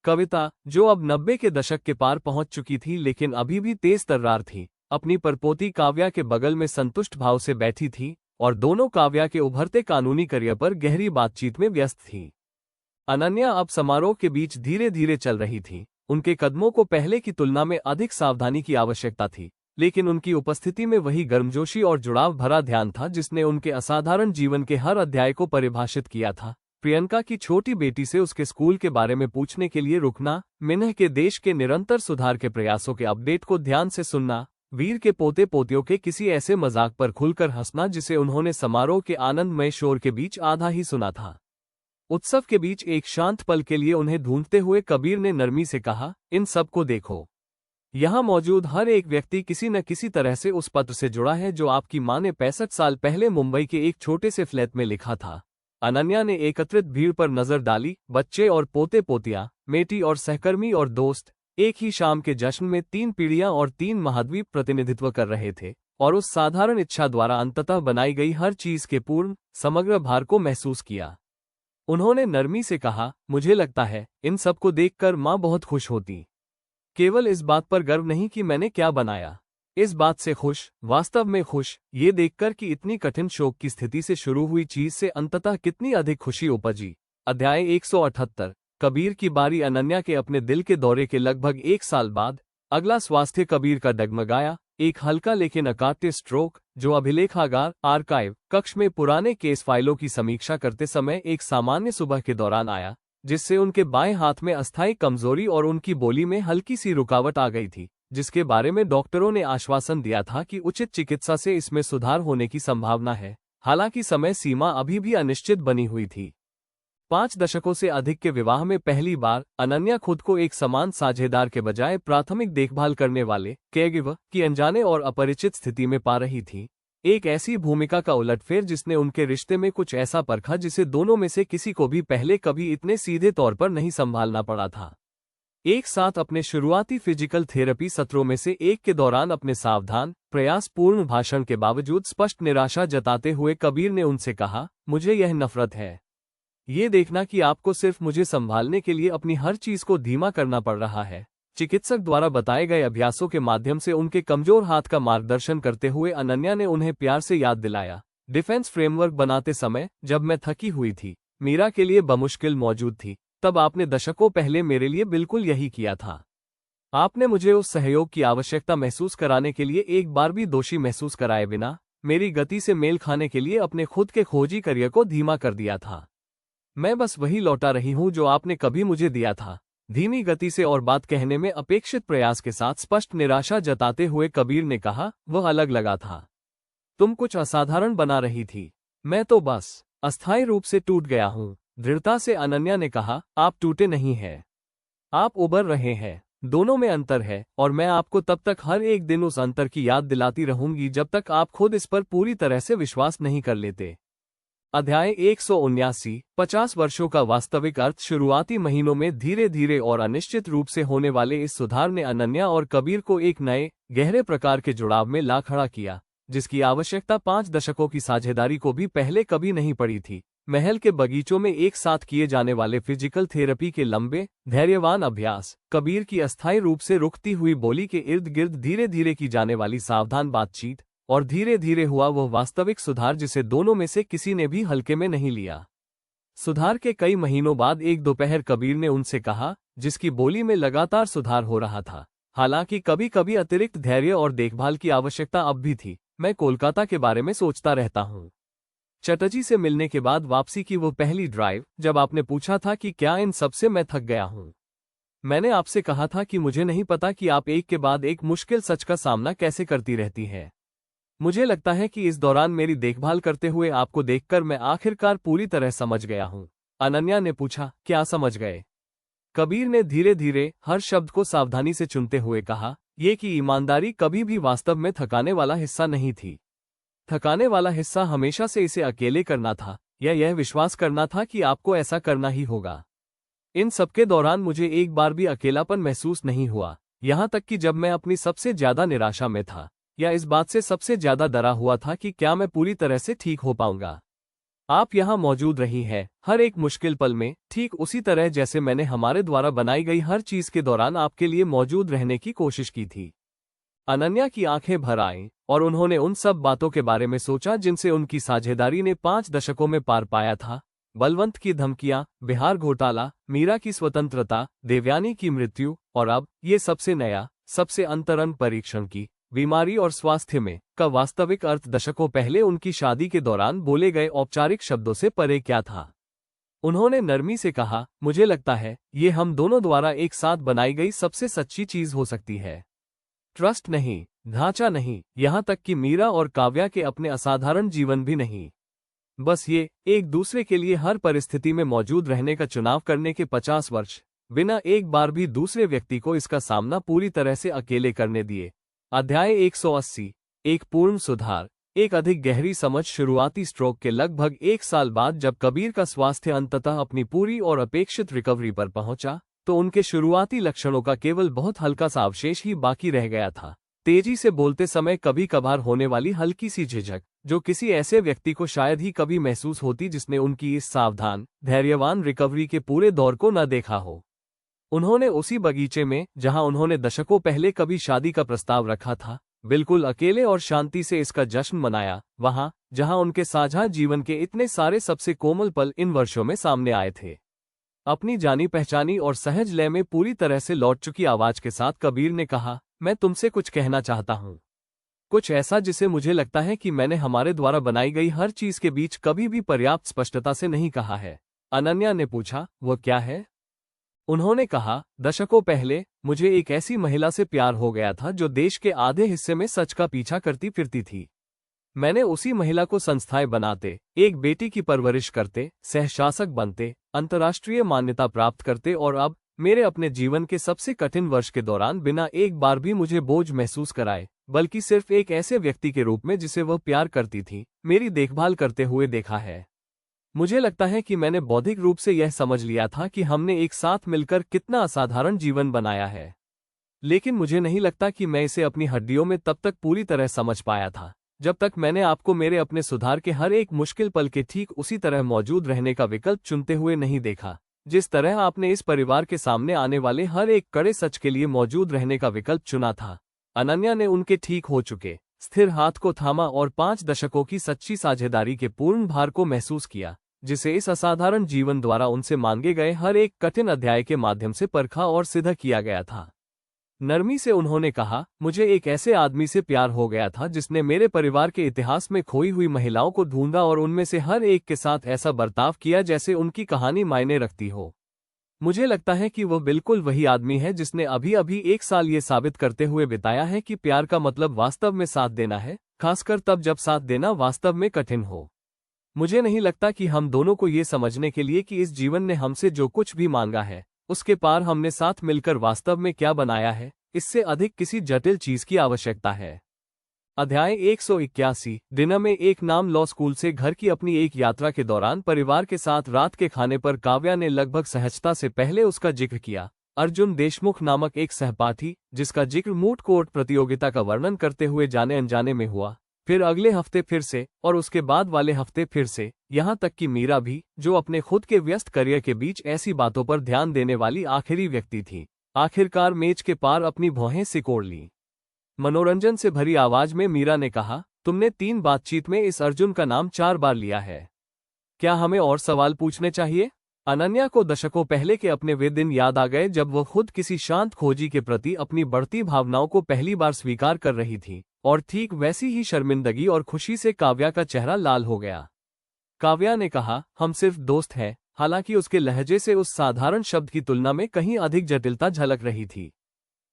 कविता, जो अब 90 के दशक के पार पहुंच चुकी थी लेकिन अभी भी तेज तर्रार थी, अपनी परपोती काव्या के बगल में संतुष्ट भाव से बैठी थी और दोनों काव्या के उभरते कानूनी करियर पर गहरी बातचीत में व्यस्त थी। अनन्या अब समारोह के बीच धीरे धीरे चल रही थी। उनके कदमों को पहले की तुलना में अधिक सावधानी की आवश्यकता थी, लेकिन उनकी उपस्थिति में वही गर्मजोशी और जुड़ाव भरा ध्यान था जिसने उनके असाधारण जीवन के हर अध्याय को परिभाषित किया था। प्रियंका की छोटी बेटी से उसके स्कूल के बारे में पूछने के लिए रुकना, मिन्ह के देश के निरंतर सुधार के प्रयासों के अपडेट को ध्यान से सुनना, वीर के पोते पोतियों के किसी ऐसे मजाक पर खुलकर हंसना जिसे उन्होंने समारोह के आनंदमय शोर के बीच आधा ही सुना था। उत्सव के बीच एक शांत पल के लिए उन्हें ढूंढते हुए कबीर ने नरमी से कहा, इन सब को देखो। यहाँ मौजूद हर एक व्यक्ति किसी न किसी तरह से उस पत्र से जुड़ा है जो आपकी माँ ने 65 साल पहले मुंबई के एक छोटे से फ्लैट में लिखा था। अनन्या ने एकत्रित भीड़ पर नजर डाली। बच्चे और पोते पोतियां, मेटी और सहकर्मी और दोस्त एक ही शाम के जश्न में 3 पीढ़ियां और 3 महाद्वीप प्रतिनिधित्व कर रहे थे और उस साधारण इच्छा द्वारा अंततः बनाई गई हर चीज के पूर्ण समग्र भार को महसूस किया। उन्होंने नरमी से कहा, मुझे लगता है इन सबको देखकर माँ बहुत खुश होती। केवल इस बात पर गर्व नहीं कि मैंने क्या बनाया, इस बात से खुश, वास्तव में खुश, ये देखकर कि इतनी कठिन शोक की स्थिति से शुरू हुई चीज से अंततः कितनी अधिक खुशी उपजी। अध्याय 178। कबीर की बारी। अनन्या के अपने दिल के दौरे के लगभग 1 साल बाद अगला स्वास्थ्य कबीर का डगमगाया। एक हल्का लेकिन अकाट्य स्ट्रोक, जो अभिलेखागार आर्काइव कक्ष में पुराने केस फाइलों की समीक्षा करते समय एक सामान्य सुबह के दौरान आया, जिससे उनके बाएं हाथ में अस्थायी कमजोरी और उनकी बोली में हल्की सी रुकावट आ गई थी, जिसके बारे में डॉक्टरों ने आश्वासन दिया था कि उचित चिकित्सा से इसमें सुधार होने की संभावना है। हालांकि समय सीमा अभी भी अनिश्चित बनी हुई थी। 5 दशकों से अधिक के विवाह में पहली बार अनन्या खुद को एक समान साझेदार के बजाय प्राथमिक देखभाल करने वाले केयरगिवर की अनजाने और अपरिचित स्थिति में पा रही थी। एक ऐसी भूमिका का उलटफेर जिसने उनके रिश्ते में कुछ ऐसा परखा जिसे दोनों में से किसी को भी पहले कभी इतने सीधे तौर पर नहीं संभालना पड़ा था। एक साथ अपने शुरुआती फिजिकल थेरेपी सत्रों में से एक के दौरान अपने सावधान, प्रयासपूर्ण भाषण के बावजूद स्पष्ट निराशा जताते हुए कबीर ने उनसे कहा, मुझे यह नफरत है, ये देखना कि आपको सिर्फ मुझे संभालने के लिए अपनी हर चीज को धीमा करना पड़ रहा है। चिकित्सक द्वारा बताए गए अभ्यासों के माध्यम से उनके कमजोर हाथ का मार्गदर्शन करते हुए अनन्या ने उन्हें प्यार से याद दिलाया, डिफेंस फ्रेमवर्क बनाते समय जब मैं थकी हुई थी, मीरा के लिए बमुश्किल मौजूद थी, तब आपने दशकों पहले मेरे लिए बिल्कुल यही किया था। आपने मुझे उस सहयोग की आवश्यकता महसूस कराने के लिए एक बार भी दोषी महसूस कराए बिना मेरी गति से मेल खाने के लिए अपने खुद के खोजी करियर को धीमा कर दिया था। मैं बस वही लौटा रही हूं जो आपने कभी मुझे दिया था। धीमी गति से और बात कहने में अपेक्षित प्रयास के साथ स्पष्ट निराशा जताते हुए कबीर ने कहा, वह अलग लगा था। तुम कुछ असाधारण बना रही थी, मैं तो बस अस्थायी रूप से टूट गया हूं। दृढ़ता से अनन्या ने कहा, आप टूटे नहीं हैं, आप उबर रहे हैं। दोनों में अंतर है और मैं आपको तब तक हर एक दिन उस अंतर की याद दिलाती रहूंगी जब तक आप खुद इस पर पूरी तरह से विश्वास नहीं कर लेते। अध्याय 179। 50 वर्षों का वास्तविक अर्थ। शुरुआती महीनों में धीरे धीरे और अनिश्चित रूप से होने वाले इस सुधार ने अनन्या और कबीर को एक नए, गहरे प्रकार के जुड़ाव में ला खड़ा किया, जिसकी आवश्यकता 5 दशकों की साझेदारी को भी पहले कभी नहीं पड़ी थी। महल के बगीचों में एक साथ किए जाने वाले फिजिकल थेरेपी के लंबे, धैर्यवान अभ्यास, कबीर की अस्थायी रूप से रुकती हुई बोली के इर्द गिर्द धीरे धीरे की जाने वाली सावधान बातचीत, और धीरे धीरे हुआ वह वास्तविक सुधार जिसे दोनों में से किसी ने भी हल्के में नहीं लिया। सुधार के कई महीनों बाद एक दोपहर कबीर ने उनसे कहा, जिसकी बोली में लगातार सुधार हो रहा था, हालांकि कभी कभी अतिरिक्त धैर्य और देखभाल की आवश्यकता अब भी थी, मैं कोलकाता के बारे में सोचता रहता हूँ। चटर्जी से मिलने के बाद वापसी की वो पहली ड्राइव, जब आपने पूछा था कि क्या इन सबसे मैं थक गया हूँ, मैंने आपसे कहा था कि मुझे नहीं पता कि आप एक के बाद एक मुश्किल सच का सामना कैसे करती रहती हैं। मुझे लगता है कि इस दौरान मेरी देखभाल करते हुए आपको देखकर मैं आखिरकार पूरी तरह समझ गया हूं। अनन्या ने पूछा, क्या समझ गए? कबीर ने धीरे धीरे हर शब्द को सावधानी से चुनते हुए कहा, ये कि ईमानदारी कभी भी वास्तव में थकाने वाला हिस्सा नहीं थी। थकाने वाला हिस्सा हमेशा से इसे अकेले करना था, या यह विश्वास करना था कि आपको ऐसा करना ही होगा। इन सबके दौरान मुझे एक बार भी अकेलापन महसूस नहीं हुआ, यहां तक कि जब मैं अपनी सबसे ज्यादा निराशा में था, या इस बात से सबसे ज्यादा डरा हुआ था कि क्या मैं पूरी तरह से ठीक हो पाऊंगा। आप यहां मौजूद रही हैं, हर एक मुश्किल पल में, ठीक उसी तरह जैसे मैंने हमारे द्वारा बनाई गई हर चीज के दौरान आपके लिए मौजूद रहने की कोशिश की थी। अनन्या की आंखें भर आईं और उन्होंने उन सब बातों के बारे में सोचा जिनसे उनकी साझेदारी ने 5 दशकों में पार पाया था। बलवंत की धमकियां, बिहार घोटाला, मीरा की स्वतंत्रता, देवयानी की मृत्यु, और अब ये सबसे नया, सबसे अंतरंग परीक्षण की बीमारी और स्वास्थ्य में का वास्तविक अर्थ दशकों पहले उनकी शादी के दौरान बोले गए औपचारिक शब्दों से परे क्या था। उन्होंने नरमी से कहा, मुझे लगता है ये हम दोनों द्वारा एक साथ बनाई गई सबसे सच्ची चीज हो सकती है। ट्रस्ट नहीं, ढांचा नहीं, यहां तक कि मीरा और काव्या के अपने असाधारण जीवन भी नहीं। बस ये एक दूसरे के लिए हर परिस्थिति में मौजूद रहने का चुनाव करने के 50 वर्ष, बिना एक बार भी दूसरे व्यक्ति को इसका सामना पूरी तरह से अकेले करने दिए। अध्याय 180। एक पूर्ण सुधार। एक अधिक गहरी समझ। शुरुआती स्ट्रोक के लगभग 1 साल बाद जब कबीर का स्वास्थ्य अंततः अपनी पूरी और अपेक्षित रिकवरी पर पहुंचा, तो उनके शुरुआती लक्षणों का केवल बहुत हल्का सा अवशेष ही बाकी रह गया था। तेजी से बोलते समय कभी कभार होने वाली हल्की सी झिझक, जो किसी ऐसे व्यक्ति को शायद ही कभी महसूस होती जिसने उनकी इस सावधान, धैर्यवान रिकवरी के पूरे दौर को न देखा हो। उन्होंने उसी बगीचे में, जहां उन्होंने दशकों पहले कभी शादी का प्रस्ताव रखा था, बिल्कुल अकेले और शांति से इसका जश्न मनाया, वहां जहां उनके साझा जीवन के इतने सारे सबसे कोमल पल इन वर्षों में सामने आए थे। अपनी जानी पहचानी और सहज लय में पूरी तरह से लौट चुकी आवाज के साथ कबीर ने कहा, मैं तुमसे कुछ कहना चाहता हूं। कुछ ऐसा जिसे मुझे लगता है कि मैंने हमारे द्वारा बनाई गई हर चीज के बीच कभी भी पर्याप्त स्पष्टता से नहीं कहा है। अनन्या ने पूछा, वह क्या है? उन्होंने कहा, दशकों पहले मुझे एक ऐसी महिला से प्यार हो गया था जो देश के आधे हिस्से में सच का पीछा करती फिरती थी। मैंने उसी महिला को संस्थाएं बनाते, एक बेटी की परवरिश करते, सहशासक बनते, अंतर्राष्ट्रीय मान्यता प्राप्त करते और अब मेरे अपने जीवन के सबसे कठिन वर्ष के दौरान बिना एक बार भी मुझे बोझ महसूस कराए, बल्कि सिर्फ एक ऐसे व्यक्ति के रूप में जिसे वह प्यार करती थी, मेरी देखभाल करते हुए देखा है। मुझे लगता है कि मैंने बौद्धिक रूप से यह समझ लिया था कि हमने एक साथ मिलकर कितना असाधारण जीवन बनाया है, लेकिन मुझे नहीं लगता कि मैं इसे अपनी हड्डियों में तब तक पूरी तरह समझ पाया था, जब तक मैंने आपको मेरे अपने सुधार के हर एक मुश्किल पल के ठीक उसी तरह मौजूद रहने का विकल्प चुनते हुए नहीं देखा, जिस तरह आपने इस परिवार के सामने आने वाले हर एक कड़े सच के लिए मौजूद रहने का विकल्प चुना था। अनन्या ने उनके ठीक हो चुके स्थिर हाथ को थामा और 5 दशकों की सच्ची साझेदारी के पूर्ण भार को महसूस किया, जिसे इस असाधारण जीवन द्वारा उनसे मांगे गए हर एक कठिन अध्याय के माध्यम से परखा और सिद्ध किया गया था। नरमी से उन्होंने कहा, मुझे एक ऐसे आदमी से प्यार हो गया था जिसने मेरे परिवार के इतिहास में खोई हुई महिलाओं को ढूंढा और उनमें से हर एक के साथ ऐसा बर्ताव किया जैसे उनकी कहानी मायने रखती हो। मुझे लगता है कि वह बिल्कुल वही आदमी है जिसने अभी अभी 1 साल ये साबित करते हुए बिताया है कि प्यार का मतलब वास्तव में साथ देना है, खासकर तब जब साथ देना वास्तव में कठिन हो। मुझे नहीं लगता कि हम दोनों को ये समझने के लिए कि इस जीवन ने हमसे जो कुछ भी मांगा है, उसके पार हमने साथ मिलकर वास्तव में क्या बनाया है, इससे अधिक किसी जटिल चीज की आवश्यकता है। अध्याय 181। डिनर में एक नाम लॉ स्कूल से घर की अपनी एक यात्रा के दौरान परिवार के साथ रात के खाने पर काव्या ने लगभग सहजता से पहले उसका जिक्र किया। अर्जुन देशमुख नामक एक सहपाठी, जिसका जिक्र मूट कोर्ट प्रतियोगिता का वर्णन करते हुए जाने अनजाने में हुआ, फिर अगले हफ्ते फिर से, और उसके बाद वाले हफ्ते फिर से, यहाँ तक कि मीरा भी, जो अपने खुद के व्यस्त करियर के बीच ऐसी बातों पर ध्यान देने वाली आखिरी व्यक्ति थी, आखिरकार मेज के पार अपनी भौहें सिकोड़ ली। मनोरंजन से भरी आवाज में मीरा ने कहा, तुमने 3 बातचीत में इस अर्जुन का नाम 4 बार लिया है। क्या हमें और सवाल पूछने चाहिए? अनन्या को दशकों पहले के अपने वे दिन याद आ गए जब वह खुद किसी शांत खोजी के प्रति अपनी बढ़ती भावनाओं को पहली बार स्वीकार कर रही थी, और ठीक वैसी ही शर्मिंदगी और खुशी से काव्या का चेहरा लाल हो गया। काव्या ने कहा, हम सिर्फ दोस्त हैं, हालांकि उसके लहजे से उस साधारण शब्द की तुलना में कहीं अधिक जटिलता झलक रही थी।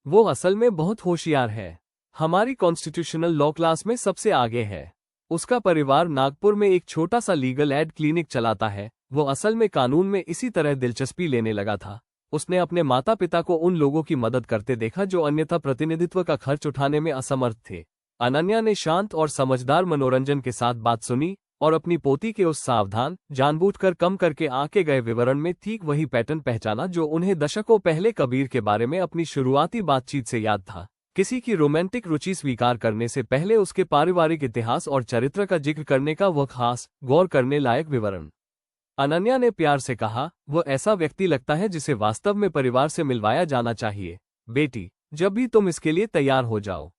वो असल में बहुत होशियार है, हमारी कॉन्स्टिट्यूशनल लॉ क्लास में सबसे आगे है। उसका परिवार नागपुर में एक छोटा सा लीगल एड क्लिनिक चलाता है। वो असल में कानून में इसी तरह दिलचस्पी लेने लगा था। उसने अपने माता पिता को उन लोगों की मदद करते देखा जो अन्यथा प्रतिनिधित्व का खर्च उठाने में असमर्थ थे। अनन्या ने शांत और समझदार मनोरंजन के साथ बात सुनी और अपनी पोती के उस सावधान, जानबूझकर कम करके आके गए विवरण में ठीक वही पैटर्न पहचाना जो उन्हें दशकों पहले कबीर के बारे में अपनी शुरुआती बातचीत से याद था। किसी की रोमांटिक रुचि स्वीकार करने से पहले उसके पारिवारिक इतिहास और चरित्र का जिक्र करने का वह खास, गौर करने लायक विवरण। अनन्या ने प्यार से कहा, वह ऐसा व्यक्ति लगता है जिसे वास्तव में परिवार से मिलवाया जाना चाहिए। बेटी, जब भी तुम इसके लिए तैयार हो जाओ।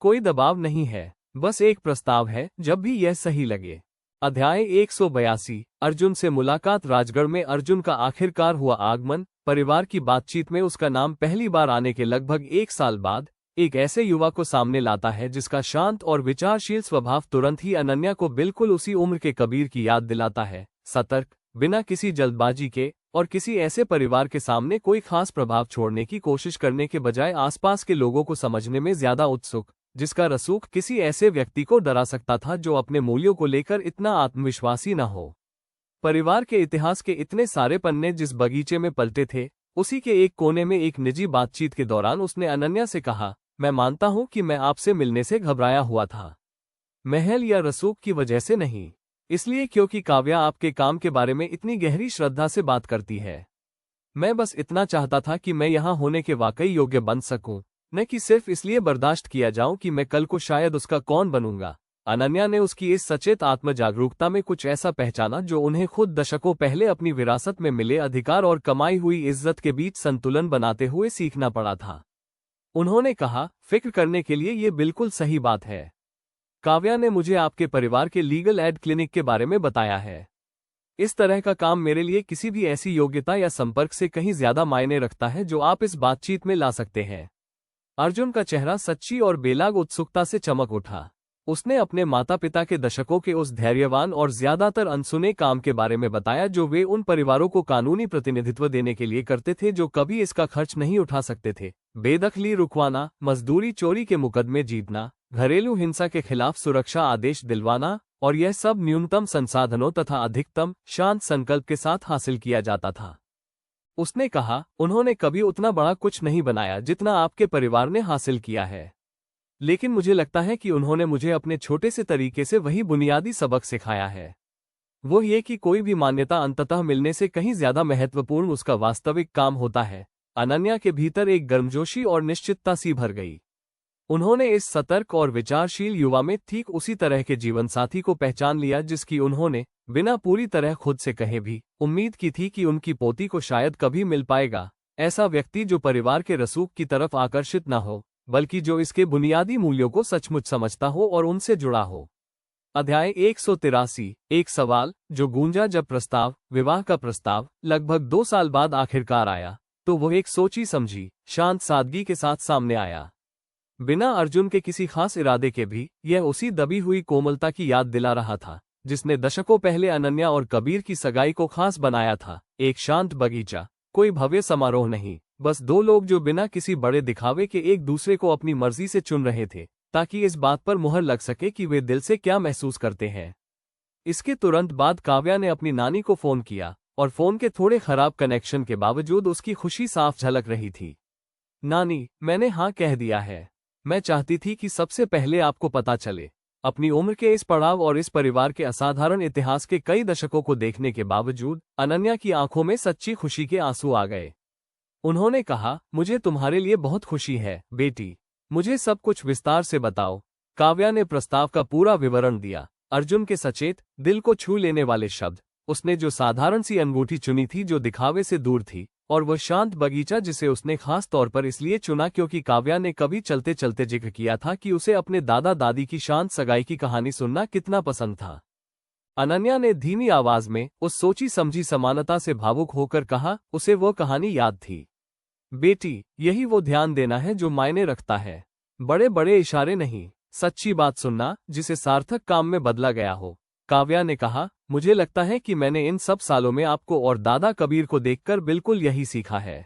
कोई दबाव नहीं है, बस एक प्रस्ताव है, जब भी यह सही लगे। अध्याय 182। अर्जुन से मुलाकात। राजगढ़ में अर्जुन का आखिरकार हुआ आगमन। परिवार की बातचीत में उसका नाम पहली बार आने के लगभग 1 साल बाद एक ऐसे युवा को सामने लाता है जिसका शांत और विचारशील स्वभाव तुरंत ही अनन्या को बिल्कुल उसी उम्र के कबीर की याद दिलाता है। सतर्क, बिना किसी जल्दबाजी के और किसी ऐसे परिवार के सामने कोई खास प्रभाव छोड़ने की कोशिश करने के बजाय आसपास के लोगों को समझने में ज्यादा उत्सुक, जिसका रसूख किसी ऐसे व्यक्ति को डरा सकता था जो अपने मूल्यों को लेकर इतना आत्मविश्वासी न हो। परिवार के इतिहास के इतने सारे पन्ने जिस बगीचे में पलटे थे, उसी के एक कोने में एक निजी बातचीत के दौरान उसने अनन्या से कहा, मैं मानता हूं कि मैं आपसे मिलने से घबराया हुआ था। महल या रसूख की वजह से नहीं, इसलिए क्योंकि काव्या आपके काम के बारे में इतनी गहरी श्रद्धा से बात करती है। मैं बस इतना चाहता था कि मैं यहाँ होने के वाकई योग्य बन सकूं, न कि सिर्फ इसलिए बर्दाश्त किया जाऊं कि मैं कल को शायद उसका कौन बनूंगा। अनन्या ने उसकी इस सचेत आत्म जागरूकता में कुछ ऐसा पहचाना जो उन्हें खुद दशकों पहले अपनी विरासत में मिले अधिकार और कमाई हुई इज्जत के बीच संतुलन बनाते हुए सीखना पड़ा था। उन्होंने कहा, फिक्र करने के लिए ये बिल्कुल सही बात है। काव्या ने मुझे आपके परिवार के लीगल एड क्लिनिक के बारे में बताया है। इस तरह का काम मेरे लिए किसी भी ऐसी योग्यता या संपर्क से कहीं ज्यादा मायने रखता है जो आप इस बातचीत में ला सकते हैं। अर्जुन का चेहरा सच्ची और बेलाग उत्सुकता से चमक उठा। उसने अपने माता पिता के दशकों के उस धैर्यवान और ज्यादातर अनसुने काम के बारे में बताया जो वे उन परिवारों को कानूनी प्रतिनिधित्व देने के लिए करते थे जो कभी इसका खर्च नहीं उठा सकते थे। बेदखली रुकवाना, मजदूरी चोरी के मुकदमे जीतना, घरेलू हिंसा के खिलाफ सुरक्षा आदेश दिलवाना, और यह सब न्यूनतम संसाधनों तथा अधिकतम शांत संकल्प के साथ हासिल किया जाता था। उसने कहा, उन्होंने कभी उतना बड़ा कुछ नहीं बनाया जितना आपके परिवार ने हासिल किया है, लेकिन मुझे लगता है कि उन्होंने मुझे अपने छोटे से तरीके से वही बुनियादी सबक सिखाया है। वो ये कि कोई भी मान्यता अंततः मिलने से कहीं ज्यादा महत्वपूर्ण उसका वास्तविक काम होता है। अनन्या के भीतर एक गर्मजोशी और निश्चितता सी भर गई। उन्होंने इस सतर्क और विचारशील युवा में ठीक उसी तरह के जीवनसाथी को पहचान लिया जिसकी उन्होंने, बिना पूरी तरह खुद से कहे भी, उम्मीद की थी कि उनकी पोती को शायद कभी मिल पाएगा। ऐसा व्यक्ति जो परिवार के रसूख की तरफ आकर्षित न हो, बल्कि जो इसके बुनियादी मूल्यों को सचमुच समझता हो और उनसे जुड़ा हो। अध्याय 183। एक सवाल जो गूंजा जब प्रस्ताव, विवाह का प्रस्ताव, लगभग 2 साल बाद आखिरकार आया, तो वो एक सोची समझी, शांत सादगी के साथ सामने आया। बिना अर्जुन के किसी खास इरादे के भी, यह उसी दबी हुई कोमलता की याद दिला रहा था जिसने दशकों पहले अनन्या और कबीर की सगाई को खास बनाया था। एक शांत बगीचा, कोई भव्य समारोह नहीं, बस 2 लोग जो बिना किसी बड़े दिखावे के एक दूसरे को अपनी मर्जी से चुन रहे थे, ताकि इस बात पर मुहर लग सके कि वे दिल से क्या महसूस करते हैं। इसके तुरंत बाद काव्या ने अपनी नानी को फोन किया, और फोन के थोड़े खराब कनेक्शन के बावजूद उसकी खुशी साफ झलक रही थी। नानी, मैंने हाँ कह दिया है। मैं चाहती थी कि सबसे पहले आपको पता चले। अपनी उम्र के इस पड़ाव और इस परिवार के असाधारण इतिहास के कई दशकों को देखने के बावजूद अनन्या की आंखों में सच्ची खुशी के आंसू आ गए। उन्होंने कहा, मुझे तुम्हारे लिए बहुत खुशी है बेटी। मुझे सब कुछ विस्तार से बताओ। काव्या ने प्रस्ताव का पूरा विवरण दिया। अर्जुन के सचेत, दिल को छू लेने वाले शब्द, उसने जो साधारण सी अंगूठी चुनी थी जो दिखावे से दूर थी, और वह शांत बगीचा जिसे उसने खास तौर पर इसलिए चुना क्योंकि काव्या ने कभी चलते चलते जिक्र किया था कि उसे अपने दादा दादी की शांत सगाई की कहानी सुनना कितना पसंद था। अनन्या ने धीमी आवाज में उस सोची समझी समानता से भावुक होकर कहा, उसे वो कहानी याद थी। बेटी, यही वो ध्यान देना है जो मायने रखता है। बड़े बड़े इशारे नहीं, सच्ची बात सुनना जिसे सार्थक काम में बदला गया हो। काव्या ने कहा, मुझे लगता है कि मैंने इन सब सालों में आपको और दादा कबीर को देखकर बिल्कुल यही सीखा है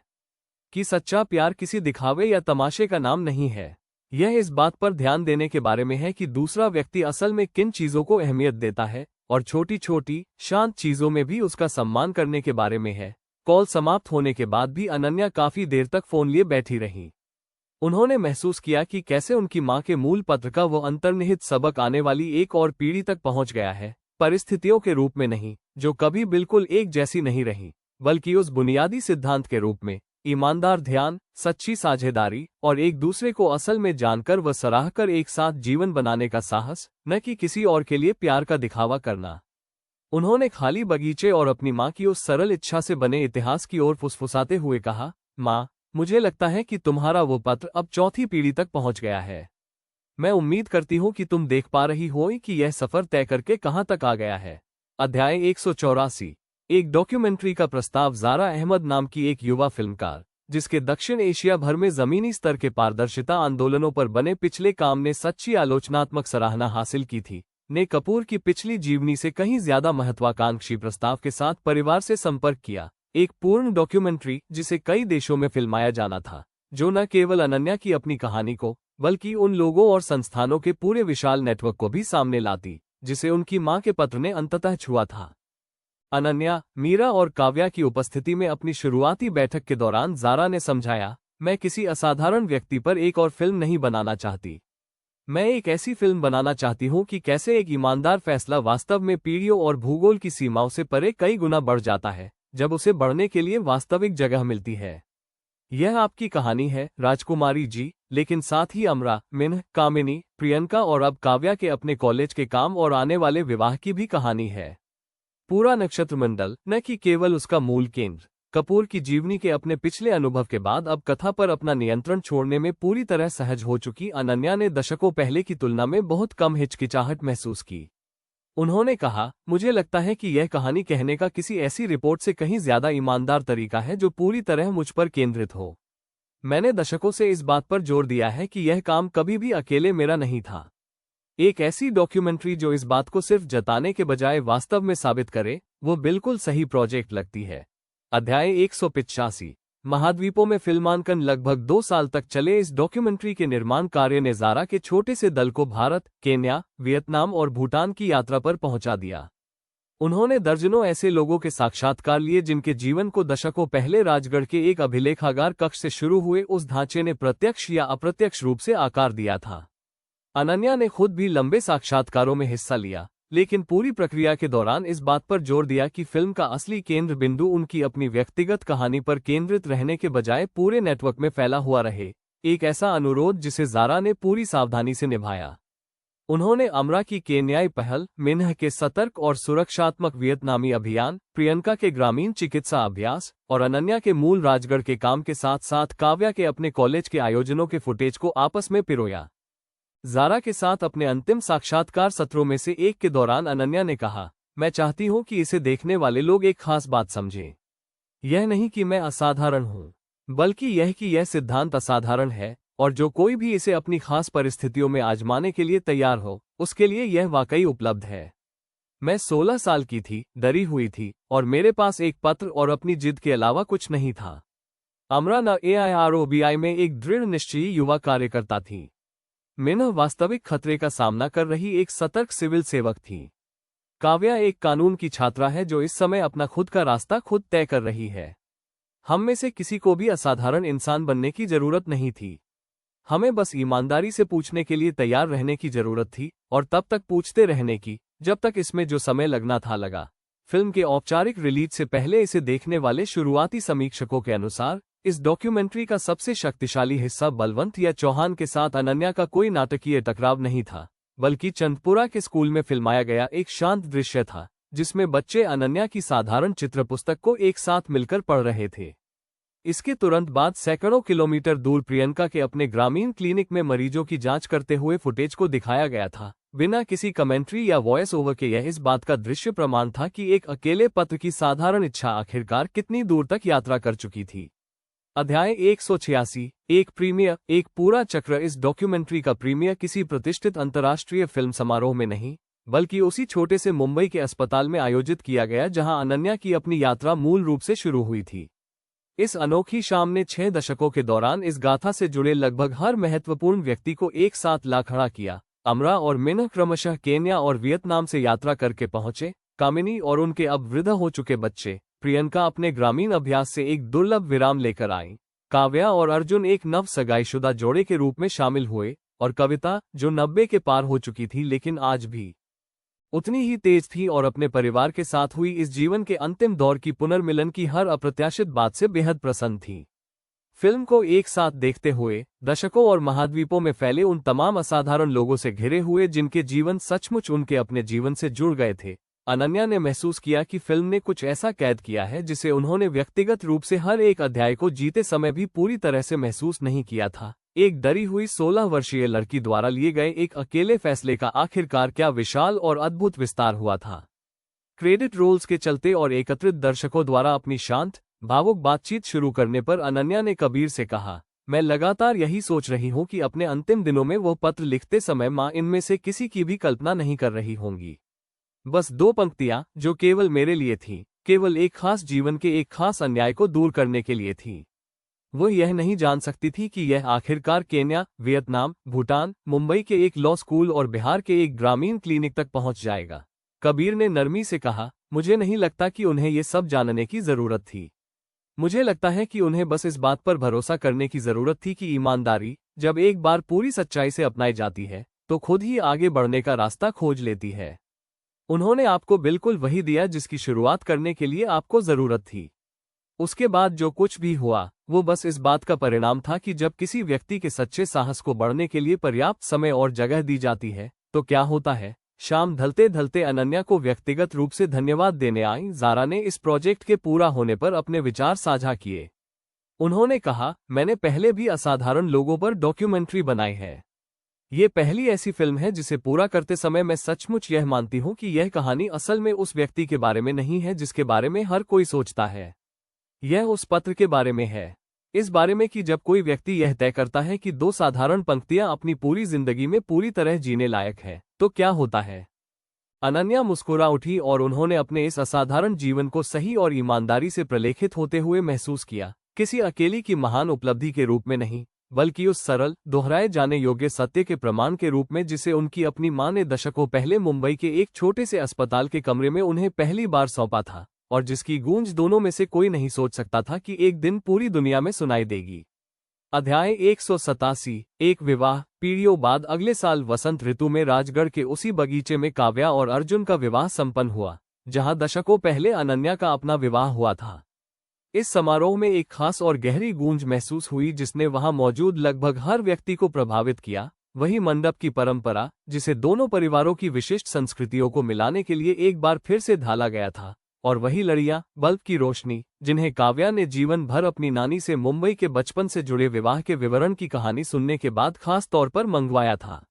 कि सच्चा प्यार किसी दिखावे या तमाशे का नाम नहीं है। यह इस बात पर ध्यान देने के बारे में है कि दूसरा व्यक्ति असल में किन चीजों को अहमियत देता है, और छोटी छोटी शांत चीजों में भी उसका सम्मान करने के बारे में है। कॉल समाप्त होने के बाद भी अनन्या काफी देर तक फोन लिए बैठी रही। उन्होंने महसूस किया कि कैसे उनकी मां के मूल पत्र का वो अंतर्निहित सबक आने वाली एक और पीढ़ी तक पहुंच गया है, परिस्थितियों के रूप में नहीं, जो कभी बिल्कुल एक जैसी नहीं रही, बल्कि उस बुनियादी सिद्धांत के रूप में, ईमानदार ध्यान, सच्ची साझेदारी, और एक दूसरे को असल में जानकर व सराहकर एक साथ जीवन बनाने का साहस, न कि किसी और के लिए प्यार का दिखावा करना। उन्होंने खाली बगीचे और अपनी मां की उस सरल इच्छा से बने इतिहास की ओर फुसफुसाते हुए कहा, मां, मुझे लगता है कि तुम्हारा वो पत्र अब 4थी पीढ़ी तक पहुंच गया है। मैं उम्मीद करती हूं कि तुम देख पा रही हो कि यह सफर तय करके कहां तक आ गया है। अध्याय 184। एक डॉक्यूमेंट्री का प्रस्ताव। ज़ारा अहमद नाम की एक युवा फिल्मकार, जिसके दक्षिण एशिया भर में जमीनी स्तर के पारदर्शिता आंदोलनों पर बने पिछले काम ने सच्ची आलोचनात्मक सराहना हासिल की थी, ने कपूर की पिछली जीवनी से कहीं ज्यादा महत्वाकांक्षी प्रस्ताव के साथ परिवार से संपर्क किया। एक पूर्ण डॉक्यूमेंट्री जिसे कई देशों में फिल्माया जाना था, जो न केवल अनन्या की अपनी कहानी को, बल्कि उन लोगों और संस्थानों के पूरे विशाल नेटवर्क को भी सामने लाती, जिसे उनकी मां के पत्र ने अंततः छुआ था। अनन्या, मीरा और काव्या की उपस्थिति में अपनी शुरुआती बैठक के दौरान ज़ारा ने समझाया, मैं किसी असाधारण व्यक्ति पर एक और फिल्म नहीं बनाना चाहती। मैं एक ऐसी फिल्म बनाना चाहती हूं कि कैसे एक ईमानदार फैसला वास्तव में पीढ़ियों और भूगोल की सीमाओं से परे कई गुना बढ़ जाता है, जब उसे बढ़ने के लिए वास्तविक जगह मिलती है। यह आपकी कहानी है राजकुमारी जी, लेकिन साथ ही अमरा, मिन्ह, कामिनी, प्रियंका और अब काव्या के अपने कॉलेज के काम और आने वाले विवाह की भी कहानी है। पूरा नक्षत्रमंडल, न कि केवल उसका मूल केंद्र। कपूर की जीवनी के अपने पिछले अनुभव के बाद अब कथा पर अपना नियंत्रण छोड़ने में पूरी तरह सहज हो चुकी अनन्या ने दशकों पहले की तुलना में बहुत कम हिचकिचाहट महसूस की। उन्होंने कहा, मुझे लगता है कि यह कहानी कहने का किसी ऐसी रिपोर्ट से कहीं ज्यादा ईमानदार तरीका है जो पूरी तरह मुझ पर केंद्रित हो। मैंने दशकों से इस बात पर जोर दिया है कि यह काम कभी भी अकेले मेरा नहीं था। एक ऐसी डॉक्यूमेंट्री जो इस बात को सिर्फ जताने के बजाय वास्तव में साबित करे, वो बिल्कुल सही प्रोजेक्ट लगती है। अध्याय 185। महाद्वीपों में फिल्मांकन लगभग 2 साल तक चले इस डॉक्यूमेंट्री के निर्माण कार्य ने ज़ारा के छोटे से दल को भारत, केन्या, वियतनाम और भूटान की यात्रा पर पहुंचा दिया। उन्होंने दर्जनों ऐसे लोगों के साक्षात्कार लिए जिनके जीवन को दशकों पहले राजगढ़ के एक अभिलेखागार कक्ष से शुरू हुए उस ढांचे ने प्रत्यक्ष या अप्रत्यक्ष रूप से आकार दिया था। अनन्या ने खुद भी लंबे साक्षात्कारों में हिस्सा लिया, लेकिन पूरी प्रक्रिया के दौरान इस बात पर जोर दिया कि फिल्म का असली केंद्र बिंदु उनकी अपनी व्यक्तिगत कहानी पर केंद्रित रहने के बजाय पूरे नेटवर्क में फैला हुआ रहे। एक ऐसा अनुरोध जिसे ज़ारा ने पूरी सावधानी से निभाया। उन्होंने अमरा की केन्याई पहल, मिन्ह के सतर्क और सुरक्षात्मक वियतनामी अभियान, प्रियंका के ग्रामीण चिकित्सा अभ्यास और अनन्या के मूल राजगढ़ के काम के साथ साथ काव्या के अपने कॉलेज के आयोजनों के फुटेज को आपस में पिरोया। ज़ारा के साथ अपने अंतिम साक्षात्कार सत्रों में से एक के दौरान अनन्या ने कहा, मैं चाहती हूं कि इसे देखने वाले लोग एक खास बात समझें। यह नहीं कि मैं असाधारण हूं, बल्कि यह कि यह सिद्धांत असाधारण है, और जो कोई भी इसे अपनी खास परिस्थितियों में आजमाने के लिए तैयार हो, उसके लिए यह वाकई उपलब्ध है। मैं 16 साल की थी, डरी हुई थी, और मेरे पास एक पत्र और अपनी जिद के अलावा कुछ नहीं था। अमरा AIROBI में एक दृढ़ निश्चयी युवा कार्यकर्ता थी। मिन्ह वास्तविक खतरे का सामना कर रही एक सतर्क सिविल सेवक थी। काव्या एक कानून की छात्रा है जो इस समय अपना खुद का रास्ता खुद तय कर रही है। हम में से किसी को भी असाधारण इंसान बनने की जरूरत नहीं थी। हमें बस ईमानदारी से पूछने के लिए तैयार रहने की जरूरत थी, और तब तक पूछते रहने की, जब तक इसमें जो समय लगना था लगा। फिल्म के औपचारिक रिलीज से पहले इसे देखने वाले शुरुआती समीक्षकों के अनुसार इस डॉक्यूमेंट्री का सबसे शक्तिशाली हिस्सा बलवंत या चौहान के साथ अनन्या का कोई नाटकीय टकराव नहीं था, बल्कि चंदपुरा के स्कूल में फिल्माया गया एक शांत दृश्य था, जिसमें बच्चे अनन्या की साधारण चित्र पुस्तक को एक साथ मिलकर पढ़ रहे थे। इसके तुरंत बाद सैकड़ों किलोमीटर दूर प्रियंका के अपने ग्रामीण क्लिनिक में मरीजों की जांच करते हुए फुटेज को दिखाया गया था, बिना किसी कमेंट्री या वॉइस ओवर के। यह इस बात का दृश्य प्रमाण था कि एक अकेले पत्र की साधारण इच्छा आखिरकार कितनी दूर तक यात्रा कर चुकी थी। अध्याय 186। एक प्रीमियर, एक पूरा चक्र। इस डॉक्यूमेंट्री का प्रीमियर किसी प्रतिष्ठित अंतर्राष्ट्रीय फिल्म समारोह में नहीं, बल्कि उसी छोटे से मुंबई के अस्पताल में आयोजित किया गया जहां अनन्या की अपनी यात्रा मूल रूप से शुरू हुई थी। इस अनोखी शाम ने 6 दशकों के दौरान इस गाथा से जुड़े लगभग हर महत्वपूर्ण व्यक्ति को एक साथ ला खड़ा किया। अमरा और मिन्ह क्रमशः केन्या और वियतनाम से यात्रा करके पहुंचे। कामिनी और उनके अब वृद्ध हो चुके बच्चे, प्रियंका अपने ग्रामीण अभ्यास से एक दुर्लभ विराम लेकर आई। काव्या और अर्जुन एक नव सगाईशुदा जोड़े के रूप में शामिल हुए, और कविता, जो 90 के पार हो चुकी थी लेकिन आज भी उतनी ही तेज थी और अपने परिवार के साथ हुई इस जीवन के अंतिम दौर की पुनर्मिलन की हर अप्रत्याशित बात से बेहद प्रसन्न थी। फिल्म को एक साथ देखते हुए दशकों और महाद्वीपों में फैले उन तमाम असाधारण लोगों से घिरे हुए जिनके जीवन सचमुच उनके अपने जीवन से जुड़ गए थे, अनन्या ने महसूस किया कि फिल्म ने कुछ ऐसा कैद किया है जिसे उन्होंने व्यक्तिगत रूप से हर एक अध्याय को जीते समय भी पूरी तरह से महसूस नहीं किया था। एक डरी हुई 16 वर्षीय लड़की द्वारा लिए गए एक अकेले फैसले का आखिरकार क्या विशाल और अद्भुत विस्तार हुआ था। क्रेडिट रोल्स के चलते और एकत्रित दर्शकों द्वारा अपनी शांत, भावुक बातचीत शुरू करने पर अनन्या ने कबीर से कहा, मैं लगातार यही सोच रही हूँ कि अपने अंतिम दिनों में वो पत्र लिखते समय माँ इनमें से किसी की भी कल्पना नहीं कर रही होंगी। बस 2 पंक्तियां जो केवल मेरे लिए थीं, केवल एक खास जीवन के एक खास अन्याय को दूर करने के लिए थी। वो यह नहीं जान सकती थी कि यह आखिरकार केन्या, वियतनाम, भूटान, मुंबई के एक लॉ स्कूल और बिहार के एक ग्रामीण क्लिनिक तक पहुंच जाएगा। कबीर ने नरमी से कहा, मुझे नहीं लगता कि उन्हें ये सब जानने की जरूरत थी। मुझे लगता है कि उन्हें बस इस बात पर भरोसा करने की जरूरत थी कि ईमानदारी, जब एक बार पूरी सच्चाई से अपनाई जाती है, तो खुद ही आगे बढ़ने का रास्ता खोज लेती है। उन्होंने आपको बिल्कुल वही दिया जिसकी शुरुआत करने के लिए आपको जरूरत थी। उसके बाद जो कुछ भी हुआ वो बस इस बात का परिणाम था कि जब किसी व्यक्ति के सच्चे साहस को बढ़ने के लिए पर्याप्त समय और जगह दी जाती है तो क्या होता है। शाम ढलते ढलते अनन्या को व्यक्तिगत रूप से धन्यवाद देने आई ज़ारा ने इस प्रोजेक्ट के पूरा होने पर अपने विचार साझा किए। उन्होंने कहा, मैंने पहले भी असाधारण लोगों पर डॉक्यूमेंट्री बनाई है। ये पहली ऐसी फिल्म है जिसे पूरा करते समय मैं सचमुच यह मानती हूँ कि यह कहानी असल में उस व्यक्ति के बारे में नहीं है जिसके बारे में हर कोई सोचता है। यह उस पत्र के बारे में है, इस बारे में कि जब कोई व्यक्ति यह तय करता है कि 2 साधारण पंक्तियां अपनी पूरी जिंदगी में पूरी तरह जीने लायक है तो क्या होता है। अनन्या मुस्कुरा उठी और उन्होंने अपने इस असाधारण जीवन को सही और ईमानदारी से प्रलेखित होते हुए महसूस किया, किसी अकेली की महान उपलब्धि के रूप में नहीं, बल्कि उस सरल, दोहराए जाने योग्य सत्य के प्रमाण के रूप में जिसे उनकी अपनी मां ने दशकों पहले मुंबई के एक छोटे से अस्पताल के कमरे में उन्हें पहली बार सौंपा था, और जिसकी गूंज दोनों में से कोई नहीं सोच सकता था कि एक दिन पूरी दुनिया में सुनाई देगी। अध्याय 187। एक विवाह। पीढ़ियों बाद अगले साल वसंत ऋतु में राजगढ़ के उसी बगीचे में काव्या और अर्जुन का विवाह संपन्न हुआ, जहां दशकों पहले अनन्या का अपना विवाह हुआ था। इस समारोह में एक खास और गहरी गूंज महसूस हुई जिसने वहां मौजूद लगभग हर व्यक्ति को प्रभावित किया। वही मंडप की परंपरा जिसे दोनों परिवारों की विशिष्ट संस्कृतियों को मिलाने के लिए एक बार फिर से ढाला गया था, और वही लड़ियां, बल्ब की रोशनी, जिन्हें काव्या ने जीवन भर अपनी नानी से मुंबई के बचपन से जुड़े विवाह के विवरण की कहानी सुनने के बाद खास तौर पर मंगवाया था।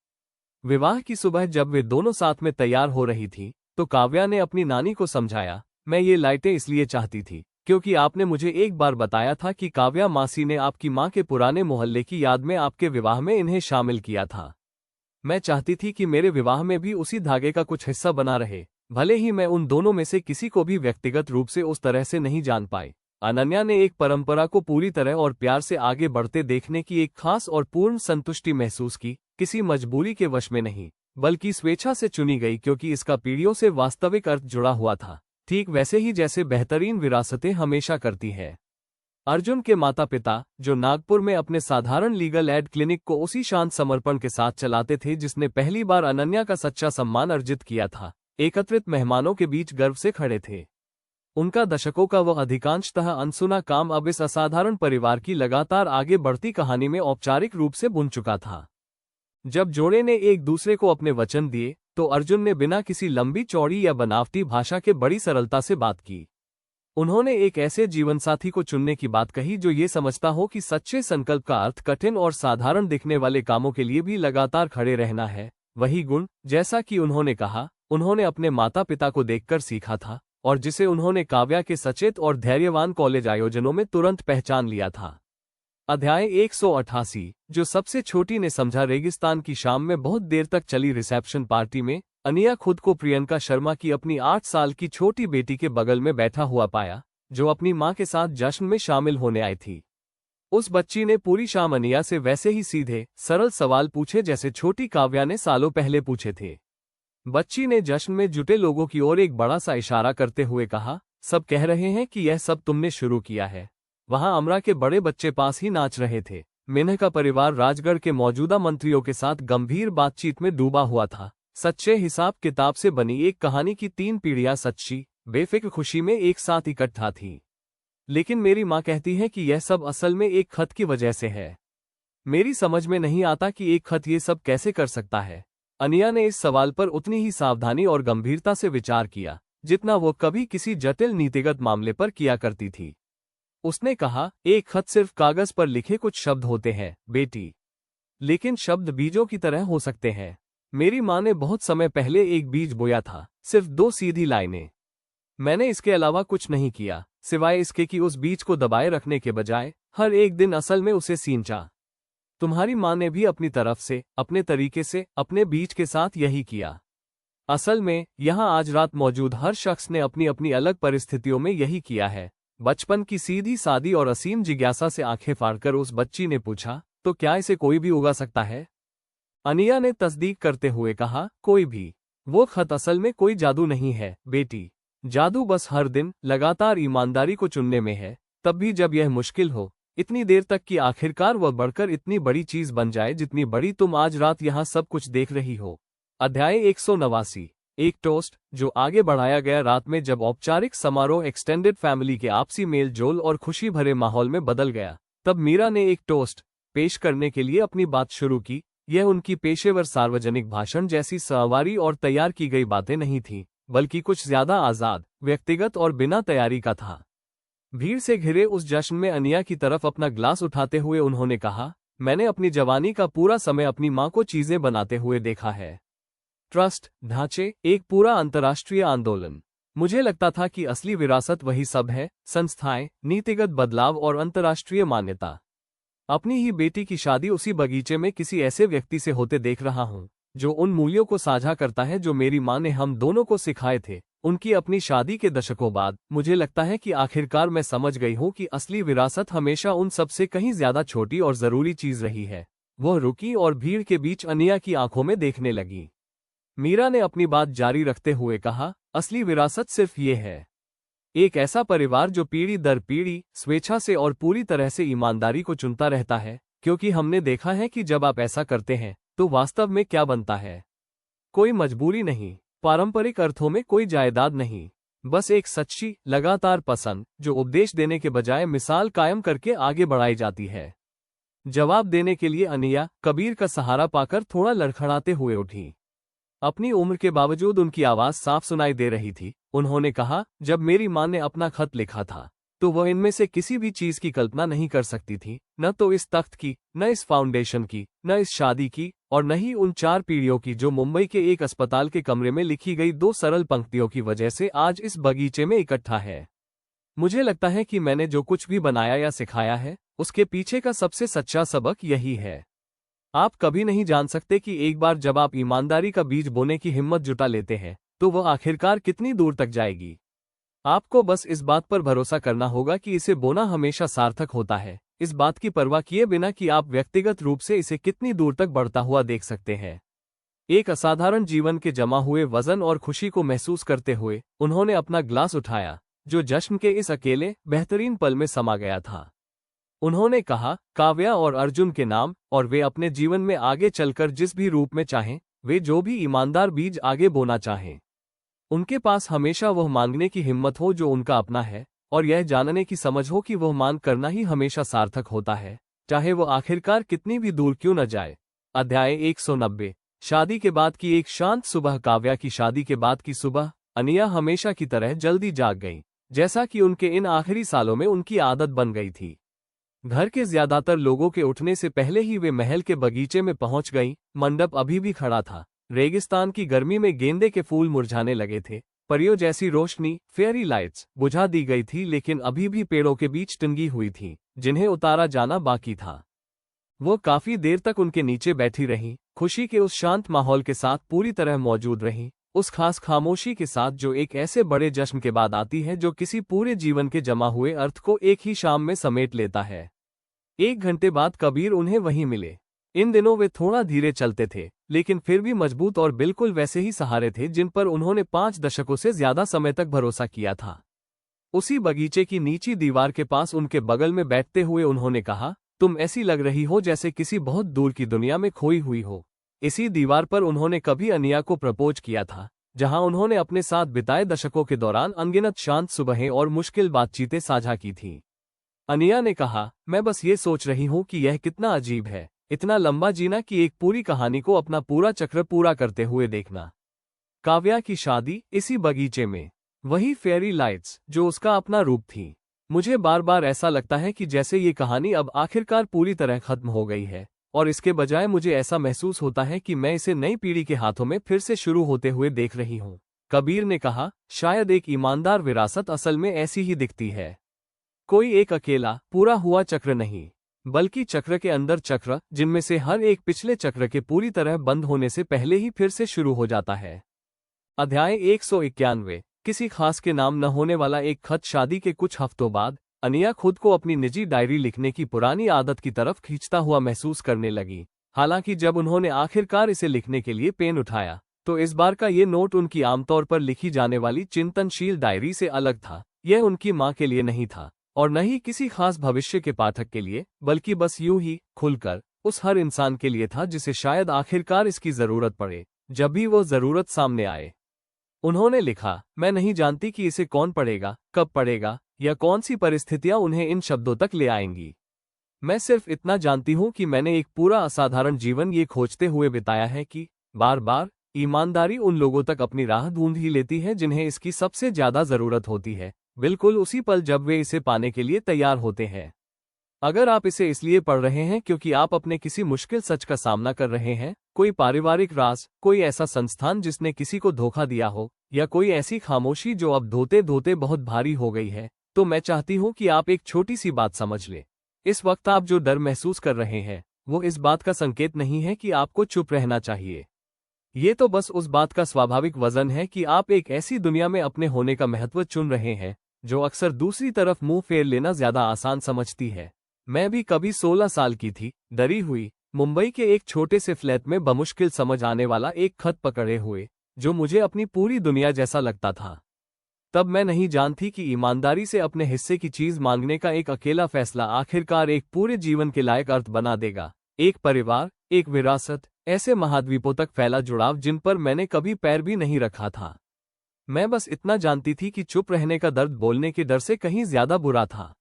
विवाह की सुबह जब वे दोनों साथ में तैयार हो रही थी तो काव्या ने अपनी नानी को समझाया, मैं ये लाइटें इसलिए चाहती थी क्योंकि आपने मुझे एक बार बताया था कि काव्या मासी ने आपकी माँ के पुराने मोहल्ले की याद में आपके विवाह में इन्हें शामिल किया था। मैं चाहती थी कि मेरे विवाह में भी उसी धागे का कुछ हिस्सा बना रहे, भले ही मैं उन दोनों में से किसी को भी व्यक्तिगत रूप से उस तरह से नहीं जान पाई। अनन्या ने एक परंपरा को पूरी तरह और प्यार से आगे बढ़ते देखने की एक खास और पूर्ण संतुष्टि महसूस की, किसी मजबूरी के वश में नहीं, बल्कि स्वेच्छा से चुनी गई क्योंकि इसका पीढ़ियों से वास्तविक अर्थ जुड़ा हुआ था, ठीक वैसे ही जैसे बेहतरीन विरासतें हमेशा करती है। अर्जुन के माता पिता, जो नागपुर में अपने साधारण लीगल एड क्लिनिक को उसी शांत समर्पण के साथ चलाते थे जिसने पहली बार अनन्या का सच्चा सम्मान अर्जित किया था, एकत्रित मेहमानों के बीच गर्व से खड़े थे। उनका दशकों का वह अधिकांशतः अनसुना काम अब इस असाधारण परिवार की लगातार आगे बढ़ती कहानी में औपचारिक रूप से बुन चुका था। जब जोड़े ने एक दूसरे को अपने वचन दिए तो अर्जुन ने बिना किसी लंबी चौड़ी या बनावटी भाषा के बड़ी सरलता से बात की। उन्होंने एक ऐसे जीवनसाथी को चुनने की बात कही जो ये समझता हो कि सच्चे संकल्प का अर्थ कठिन और साधारण दिखने वाले कामों के लिए भी लगातार खड़े रहना है। वही गुण, जैसा कि उन्होंने कहा, उन्होंने अपने माता पिता को देखकर सीखा था और जिसे उन्होंने काव्या के सचेत और धैर्यवान कॉलेज आयोजनों में तुरंत पहचान लिया था। अध्याय 188। जो सबसे छोटी ने समझा। रेगिस्तान की शाम में बहुत देर तक चली रिसेप्शन पार्टी में अनिया खुद को प्रियंका शर्मा की अपनी 8 साल की छोटी बेटी के बगल में बैठा हुआ पाया, जो अपनी मां के साथ जश्न में शामिल होने आई थी। उस बच्ची ने पूरी शाम अनिया से वैसे ही सीधे, सरल सवाल पूछे जैसे छोटी काव्या ने सालों पहले पूछे थे। बच्ची ने जश्न में जुटे लोगों की ओर एक बड़ा सा इशारा करते हुए कहा, सब कह रहे हैं कि यह सब तुमने शुरू किया है। वहां अमरा के बड़े बच्चे पास ही नाच रहे थे। मेनका का परिवार राजगढ़ के मौजूदा मंत्रियों के साथ गंभीर बातचीत में डूबा हुआ था। सच्चे हिसाब किताब से बनी एक कहानी की 3 पीढ़ियां सच्ची, बेफिक्र खुशी में एक साथ इकट्ठा थी। लेकिन मेरी माँ कहती है कि यह सब असल में एक खत की वजह से है। मेरी समझ में नहीं आता कि एक खत ये सब कैसे कर सकता है। अनिया ने इस सवाल पर उतनी ही सावधानी और गंभीरता से विचार किया जितना वो कभी किसी जटिल नीतिगत मामले पर किया करती थी। उसने कहा, एक खत सिर्फ कागज पर लिखे कुछ शब्द होते हैं बेटी, लेकिन शब्द बीजों की तरह हो सकते हैं। मेरी माँ ने बहुत समय पहले एक बीज बोया था, सिर्फ 2 सीधी लाइनें। मैंने इसके अलावा कुछ नहीं किया, सिवाय इसके कि उस बीज को दबाए रखने के बजाय हर एक दिन असल में उसे सींचा। तुम्हारी माँ ने भी अपनी तरफ से, अपने तरीके से, अपने बीज के साथ यही किया। असल में यहाँ आज रात मौजूद हर शख्स ने अपनी अपनी अलग परिस्थितियों में यही किया है। बचपन की सीधी सादी और असीम जिज्ञासा से आंखें फाड़कर उस बच्ची ने पूछा, तो क्या इसे कोई भी उगा सकता है? अनिया ने तस्दीक करते हुए कहा, कोई भी। वो खत असल में कोई जादू नहीं है बेटी। जादू बस हर दिन लगातार ईमानदारी को चुनने में है, तब भी जब यह मुश्किल हो, इतनी देर तक कि आखिरकार वह बढ़कर इतनी बड़ी चीज बन जाए जितनी बड़ी तुम आज रात यहाँ सब कुछ देख रही हो। अध्याय 189। एक टोस्ट जो आगे बढ़ाया गया रात में जब औपचारिक समारोह एक्सटेंडेड फैमिली के आपसी मेल जोल और खुशी भरे माहौल में बदल गया, तब मीरा ने एक टोस्ट पेश करने के लिए अपनी बात शुरू की। यह उनकी पेशेवर सार्वजनिक भाषण जैसी सवारी और तैयार की गई बातें नहीं थी, बल्कि कुछ ज्यादा आजाद, व्यक्तिगत और बिना तैयारी का था। भीड़ से घिरे उस जश्न में अनिया की तरफ अपना ग्लास उठाते हुए उन्होंने कहा, मैंने अपनी जवानी का पूरा समय अपनी माँ को चीजें बनाते हुए देखा है। ट्रस्ट, ढांचे, एक पूरा अंतर्राष्ट्रीय आंदोलन। मुझे लगता था कि असली विरासत वही सब है, संस्थाएं, नीतिगत बदलाव और अंतर्राष्ट्रीय मान्यता। अपनी ही बेटी की शादी उसी बगीचे में किसी ऐसे व्यक्ति से होते देख रहा हूँ जो उन मूल्यों को साझा करता है जो मेरी माँ ने हम दोनों को सिखाए थे। उनकी अपनी शादी के दशकों बाद मुझे लगता है कि आखिरकार मैं समझ गई हूँ कि असली विरासत हमेशा उन सबसे कहीं ज्यादा छोटी और जरूरी चीज रही है। वह रुकी और भीड़ के बीच अनिया की आंखों में देखने लगी। मीरा ने अपनी बात जारी रखते हुए कहा, असली विरासत सिर्फ ये है, एक ऐसा परिवार जो पीढ़ी दर पीढ़ी स्वेच्छा से और पूरी तरह से ईमानदारी को चुनता रहता है, क्योंकि हमने देखा है कि जब आप ऐसा करते हैं तो वास्तव में क्या बनता है। कोई मजबूरी नहीं, पारंपरिक अर्थों में कोई जायदाद नहीं, बस एक सच्ची, लगातार पसंद जो उपदेश देने के बजाय मिसाल कायम करके आगे बढ़ाई जाती है। जवाब देने के लिए अनिया कबीर का सहारा पाकर थोड़ा लड़खड़ाते हुए उठी। अपनी उम्र के बावजूद उनकी आवाज साफ सुनाई दे रही थी। उन्होंने कहा, जब मेरी माँ ने अपना खत लिखा था तो वह इनमें से किसी भी चीज की कल्पना नहीं कर सकती थी, न तो इस तख्त की, न इस फाउंडेशन की, न इस शादी की, और न ही उन 4 पीढ़ियों की जो मुंबई के एक अस्पताल के कमरे में लिखी गई 2 सरल पंक्तियों की वजह से आज इस बगीचे में इकट्ठा है। मुझे लगता है कि मैंने जो कुछ भी बनाया या सिखाया है उसके पीछे का सबसे सच्चा सबक यही है। आप कभी नहीं जान सकते कि एक बार जब आप ईमानदारी का बीज बोने की हिम्मत जुटा लेते हैं तो वह आखिरकार कितनी दूर तक जाएगी। आपको बस इस बात पर भरोसा करना होगा कि इसे बोना हमेशा सार्थक होता है, इस बात की परवाह किए बिना कि आप व्यक्तिगत रूप से इसे कितनी दूर तक बढ़ता हुआ देख सकते हैं। एक असाधारण जीवन के जमा हुए वजन और खुशी को महसूस करते हुए उन्होंने अपना ग्लास उठाया, जो जश्न के इस अकेले बेहतरीन पल में समा गया था। उन्होंने कहा, काव्या और अर्जुन के नाम, और वे अपने जीवन में आगे चलकर जिस भी रूप में चाहें, वे जो भी ईमानदार बीज आगे बोना चाहें, उनके पास हमेशा वह मांगने की हिम्मत हो जो उनका अपना है, और यह जानने की समझ हो कि वह मांग करना ही हमेशा सार्थक होता है, चाहे वो आखिरकार कितनी भी दूर क्यों न जाए। अध्याय 190। शादी के बाद की एक शांत सुबह। काव्या की शादी के बाद की सुबह अनिया हमेशा की तरह जल्दी जाग गई, जैसा कि उनके इन आखिरी सालों में उनकी आदत बन गई थी। घर के ज्यादातर लोगों के उठने से पहले ही वे महल के बगीचे में पहुंच गईं। मंडप अभी भी खड़ा था। रेगिस्तान की गर्मी में गेंदे के फूल मुरझाने लगे थे। परियों जैसी रोशनी, फेयरी लाइट्स, बुझा दी गई थी, लेकिन अभी भी पेड़ों के बीच टंगी हुई थी, जिन्हें उतारा जाना बाकी था। वो काफी देर तक उनके नीचे बैठी रहीं, खुशी के उस शांत माहौल के साथ पूरी तरह मौजूद रहीं, उस खास खामोशी के साथ जो एक ऐसे बड़े जश्न के बाद आती है जो किसी पूरे जीवन के जमा हुए अर्थ को एक ही शाम में समेट लेता है। 1 घंटे बाद कबीर उन्हें वहीं मिले। इन दिनों वे थोड़ा धीरे चलते थे, लेकिन फिर भी मजबूत और बिल्कुल वैसे ही सहारे थे जिन पर उन्होंने 5 दशकों से ज्यादा समय तक भरोसा किया था। उसी बगीचे की नीची दीवार के पास उनके बगल में बैठते हुए उन्होंने कहा, तुम ऐसी लग रही हो जैसे किसी बहुत दूर की दुनिया में खोई हुई हो। इसी दीवार पर उन्होंने कभी अनिया को प्रपोज किया था, जहां उन्होंने अपने साथ बिताए दशकों के दौरान अनगिनत शांत सुबहें और मुश्किल बातचीतें साझा की थीं। अनिया ने कहा, मैं बस ये सोच रही हूँ कि यह कितना अजीब है, इतना लंबा जीना कि एक पूरी कहानी को अपना पूरा चक्र पूरा करते हुए देखना। काव्या की शादी, इसी बगीचे में, वही फेयरी लाइट्स जो उसका अपना रूप थी। मुझे बार बार ऐसा लगता है कि जैसे ये कहानी अब आखिरकार पूरी तरह खत्म हो गई है, और इसके बजाय मुझे ऐसा महसूस होता है कि मैं इसे नई पीढ़ी के हाथों में फिर से शुरू होते हुए देख रही हूँ। कबीर ने कहा, शायद एक ईमानदार विरासत असल में ऐसी ही दिखती है। कोई एक अकेला पूरा हुआ चक्र नहीं, बल्कि चक्र के अंदर चक्र, जिनमें से हर एक पिछले चक्र के पूरी तरह बंद होने से पहले ही फिर से शुरू हो जाता है। अध्याय 191। किसी खास के नाम न होने वाला एक खत। शादी के कुछ हफ्तों बाद अनिया खुद को अपनी निजी डायरी लिखने की पुरानी आदत की तरफ खींचता हुआ महसूस करने लगी। हालांकि जब उन्होंने आखिरकार इसे लिखने के लिए पेन उठाया तो इस बार का ये नोट उनकी आमतौर पर लिखी जाने वाली चिंतनशील डायरी से अलग था। यह उनकी माँ के लिए नहीं था, और न ही किसी खास भविष्य के पाठक के लिए, बल्कि बस यूं ही खुलकर उस हर इंसान के लिए था जिसे शायद आखिरकार इसकी जरूरत पड़े, जब भी वो जरूरत सामने आए। उन्होंने लिखा, मैं नहीं जानती कि इसे कौन पढ़ेगा, कब पढ़ेगा, या कौन सी परिस्थितियां उन्हें इन शब्दों तक ले आएंगी। मैं सिर्फ इतना जानती हूं कि मैंने एक पूरा असाधारण जीवन ये खोजते हुए बिताया है कि बार बार ईमानदारी उन लोगों तक अपनी राह ढूंढ ही लेती है जिन्हें इसकी सबसे ज्यादा जरूरत होती है, बिल्कुल उसी पल जब वे इसे पाने के लिए तैयार होते हैं। अगर आप इसे इसलिए पढ़ रहे हैं क्योंकि आप अपने किसी मुश्किल सच का सामना कर रहे हैं, कोई पारिवारिक राज, कोई ऐसा संस्थान जिसने किसी को धोखा दिया हो, या कोई ऐसी खामोशी जो अब धोते धोते बहुत भारी हो गई है, तो मैं चाहती हूं कि आप एक छोटी सी बात समझ लें। इस वक्त आप जो डर महसूस कर रहे हैं वो इस बात का संकेत नहीं है कि आपको चुप रहना चाहिए। ये तो बस उस बात का स्वाभाविक वजन है कि आप एक ऐसी दुनिया में अपने होने का महत्व चुन रहे हैं जो अक्सर दूसरी तरफ मुंह फेर लेना ज्यादा आसान समझती है। मैं भी कभी 16 साल की थी, डरी हुई, मुंबई के एक छोटे से फ्लैट में बमुश्किल समझ आने वाला एक खत पकड़े हुए, जो मुझे अपनी पूरी दुनिया जैसा लगता था। तब मैं नहीं जानती कि ईमानदारी से अपने हिस्से की चीज मांगने का एक अकेला फैसला आखिरकार एक पूरे जीवन के लायक अर्थ बना देगा। एक परिवार, एक विरासत, ऐसे महाद्वीपों तक फैला जुड़ाव जिन पर मैंने कभी पैर भी नहीं रखा था। मैं बस इतना जानती थी कि चुप रहने का दर्द बोलने के डर से कहीं ज्यादा बुरा था।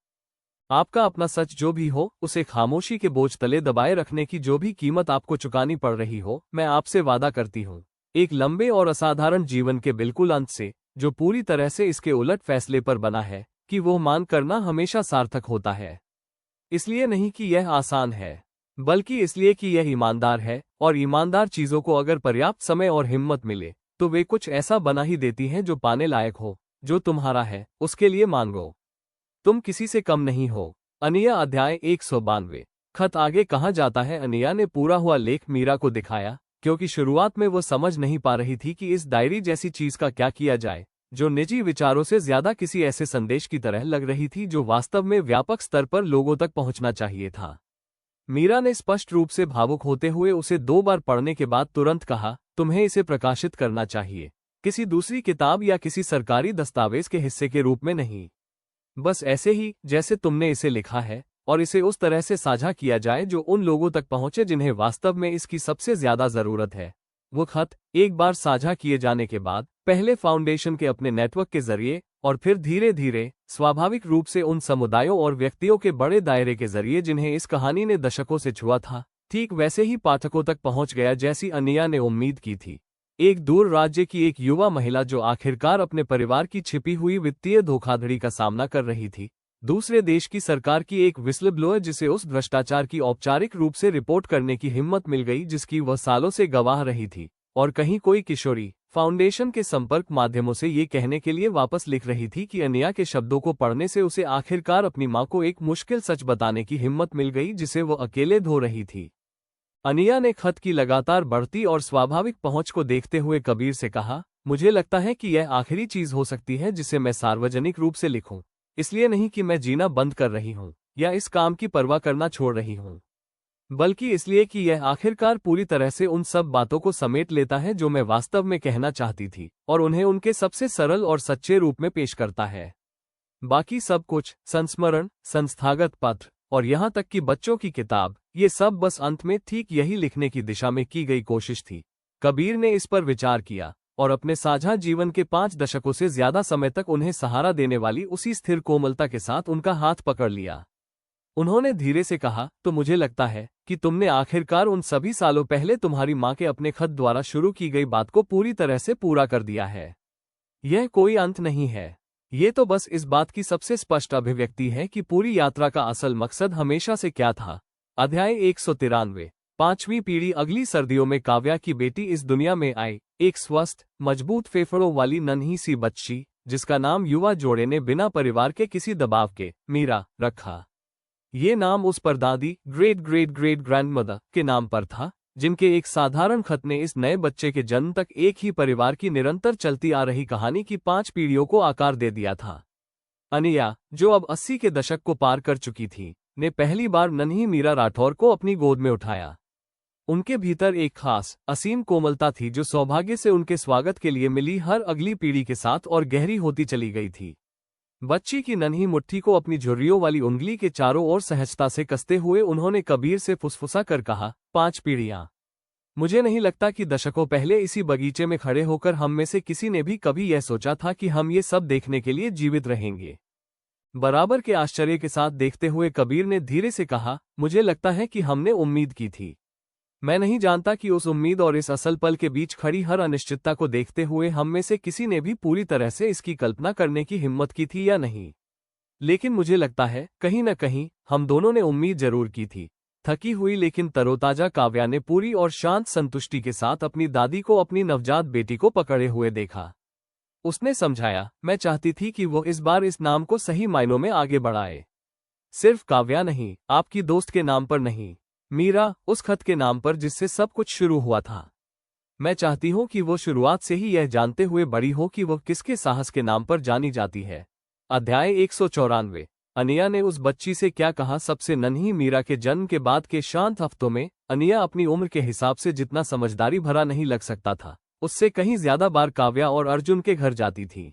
आपका अपना सच जो भी हो, उसे खामोशी के बोझ तले दबाए रखने की जो भी कीमत आपको चुकानी पड़ रही हो, मैं आपसे वादा करती हूँ, एक लंबे और असाधारण जीवन के बिल्कुल अंत से, जो पूरी तरह से इसके उलट फैसले पर बना है कि वो मान करना हमेशा सार्थक होता है। इसलिए नहीं कि यह आसान है, बल्कि इसलिए कि यह ईमानदार है, और ईमानदार चीजों को अगर पर्याप्त समय और हिम्मत मिले तो वे कुछ ऐसा बना ही देती हैं जो पाने लायक हो। जो तुम्हारा है उसके लिए मांगो, तुम किसी से कम नहीं हो। अनिया अध्याय 192। खत आगे कहाँ जाता है। अनिया ने पूरा हुआ लेख मीरा को दिखाया, क्योंकि शुरुआत में वो समझ नहीं पा रही थी कि इस डायरी जैसी चीज का क्या किया जाए, जो निजी विचारों से ज्यादा किसी ऐसे संदेश की तरह लग रही थी जो वास्तव में व्यापक स्तर पर लोगों तक पहुंचना चाहिए था। मीरा ने स्पष्ट रूप से भावुक होते हुए उसे 2 बार पढ़ने के बाद तुरंत कहा, तुम्हें इसे प्रकाशित करना चाहिए, किसी दूसरी किताब या किसी सरकारी दस्तावेज के हिस्से के रूप में नहीं, बस ऐसे ही जैसे तुमने इसे लिखा है, और इसे उस तरह से साझा किया जाए जो उन लोगों तक पहुंचे जिन्हें वास्तव में इसकी सबसे ज्यादा जरूरत है। वो खत एक बार साझा किए जाने के बाद पहले फाउंडेशन के अपने नेटवर्क के जरिए और फिर धीरे धीरे स्वाभाविक रूप से उन समुदायों और व्यक्तियों के बड़े दायरे के जरिए जिन्हें इस कहानी ने दशकों से छुआ था, ठीक वैसे ही पाठकों तक पहुंच गया जैसी अनिया ने उम्मीद की थी। एक दूर राज्य की एक युवा महिला जो आखिरकार अपने परिवार की छिपी हुई वित्तीय धोखाधड़ी का सामना कर रही थी, दूसरे देश की सरकार की एक विस्लब्लोअर जिसे उस भ्रष्टाचार की औपचारिक रूप से रिपोर्ट करने की हिम्मत मिल गई जिसकी वह सालों से गवाह रही थी, और कहीं कोई किशोरी फाउंडेशन के संपर्क माध्यमों से ये कहने के लिए वापस लिख रही थी कि अनिया के शब्दों को पढ़ने से उसे आखिरकार अपनी मां को एक मुश्किल सच बताने की हिम्मत मिल गई जिसे वो अकेले धो रही थी। अनिया ने खत की लगातार बढ़ती और स्वाभाविक पहुंच को देखते हुए कबीर से कहा, मुझे लगता है कि यह आखिरी चीज हो सकती है जिसे मैं सार्वजनिक रूप से लिखूं, इसलिए नहीं कि मैं जीना बंद कर रही हूं या इस काम की परवाह करना छोड़ रही हूं, बल्कि इसलिए कि यह आखिरकार पूरी तरह से उन सब बातों को समेट लेता है जो मैं वास्तव में कहना चाहती थी, और उन्हें उनके सबसे सरल और सच्चे रूप में पेश करता है। बाकी सब कुछ, संस्मरण, संस्थागत पत्र, और यहाँ तक कि बच्चों की किताब, ये सब बस अंत में ठीक यही लिखने की दिशा में की गई कोशिश थी। कबीर ने इस पर विचार किया और अपने साझा जीवन के 5 दशकों से ज्यादा समय तक उन्हें सहारा देने वाली उसी स्थिर कोमलता के साथ उनका हाथ पकड़ लिया। उन्होंने धीरे से कहा, तो मुझे लगता है कि तुमने आखिरकार उन सभी सालों पहले तुम्हारी मां के अपने खत द्वारा शुरू की गई बात को पूरी तरह से पूरा कर दिया है। यह कोई अंत नहीं है, ये तो बस इस बात की सबसे स्पष्ट अभिव्यक्ति है कि पूरी यात्रा का असल मकसद हमेशा से क्या था। अध्याय 193। 5वीं पीढ़ी। अगली सर्दियों में काव्या की बेटी इस दुनिया में आई, एक स्वस्थ, मजबूत फेफड़ों वाली नन्ही सी बच्ची, जिसका नाम युवा जोड़े ने बिना परिवार के किसी दबाव के मीरा रखा। ये नाम उस परदादी, ग्रेट ग्रेट ग्रेट ग्रैंडमदर के नाम पर था, जिनके एक साधारण खत ने इस नए बच्चे के जन्म तक एक ही परिवार की निरंतर चलती आ रही कहानी की 5 पीढ़ियों को आकार दे दिया था। अनिया, जो अब 80 के दशक को पार कर चुकी थी, ने पहली बार नन्ही मीरा राठौर को अपनी गोद में उठाया। उनके भीतर एक खास, असीम कोमलता थी जो सौभाग्य से उनके स्वागत के लिए मिली हर अगली पीढ़ी के साथ और गहरी होती चली गई थी। बच्ची की नन्ही मुट्ठी को अपनी झुर्रियों वाली उंगली के चारों ओर सहजता से कसते हुए उन्होंने कबीर से फुसफुसा कर कहा, 5 पीढ़ियां। मुझे नहीं लगता कि दशकों पहले इसी बगीचे में खड़े होकर हम में से किसी ने भी कभी यह सोचा था कि हम ये सब देखने के लिए जीवित रहेंगे। बराबर के आश्चर्य के साथ देखते हुए कबीर ने धीरे से कहा, मुझे लगता है कि हमने उम्मीद की थी। मैं नहीं जानता कि उस उम्मीद और इस असल पल के बीच खड़ी हर अनिश्चितता को देखते हुए हम में से किसी ने भी पूरी तरह से इसकी कल्पना करने की हिम्मत की थी या नहीं। लेकिन मुझे लगता है कहीं न कहीं हम दोनों ने उम्मीद जरूर की थी। थकी हुई लेकिन तरोताजा काव्या ने पूरी और शांत संतुष्टि के साथ अपनी दादी को अपनी नवजात बेटी को पकड़े हुए देखा। उसने समझाया, मैं चाहती थी कि वो इस बार इस नाम को सही मायनों में आगे बढ़ाए। सिर्फ काव्या नहीं, आपकी दोस्त के नाम पर नहीं, मीरा, उस खत के नाम पर जिससे सब कुछ शुरू हुआ था। मैं चाहती हूँ कि वो शुरुआत से ही यह जानते हुए बड़ी हो कि वो किसके साहस के नाम पर जानी जाती है। अध्याय 194। अनिया ने उस बच्ची से क्या कहा। सबसे नन्ही मीरा के जन्म के बाद के शांत हफ्तों में अनिया अपनी उम्र के हिसाब से जितना समझदारी भरा नहीं लग सकता था, उससे कहीं ज्यादा बार काव्या और अर्जुन के घर जाती थी।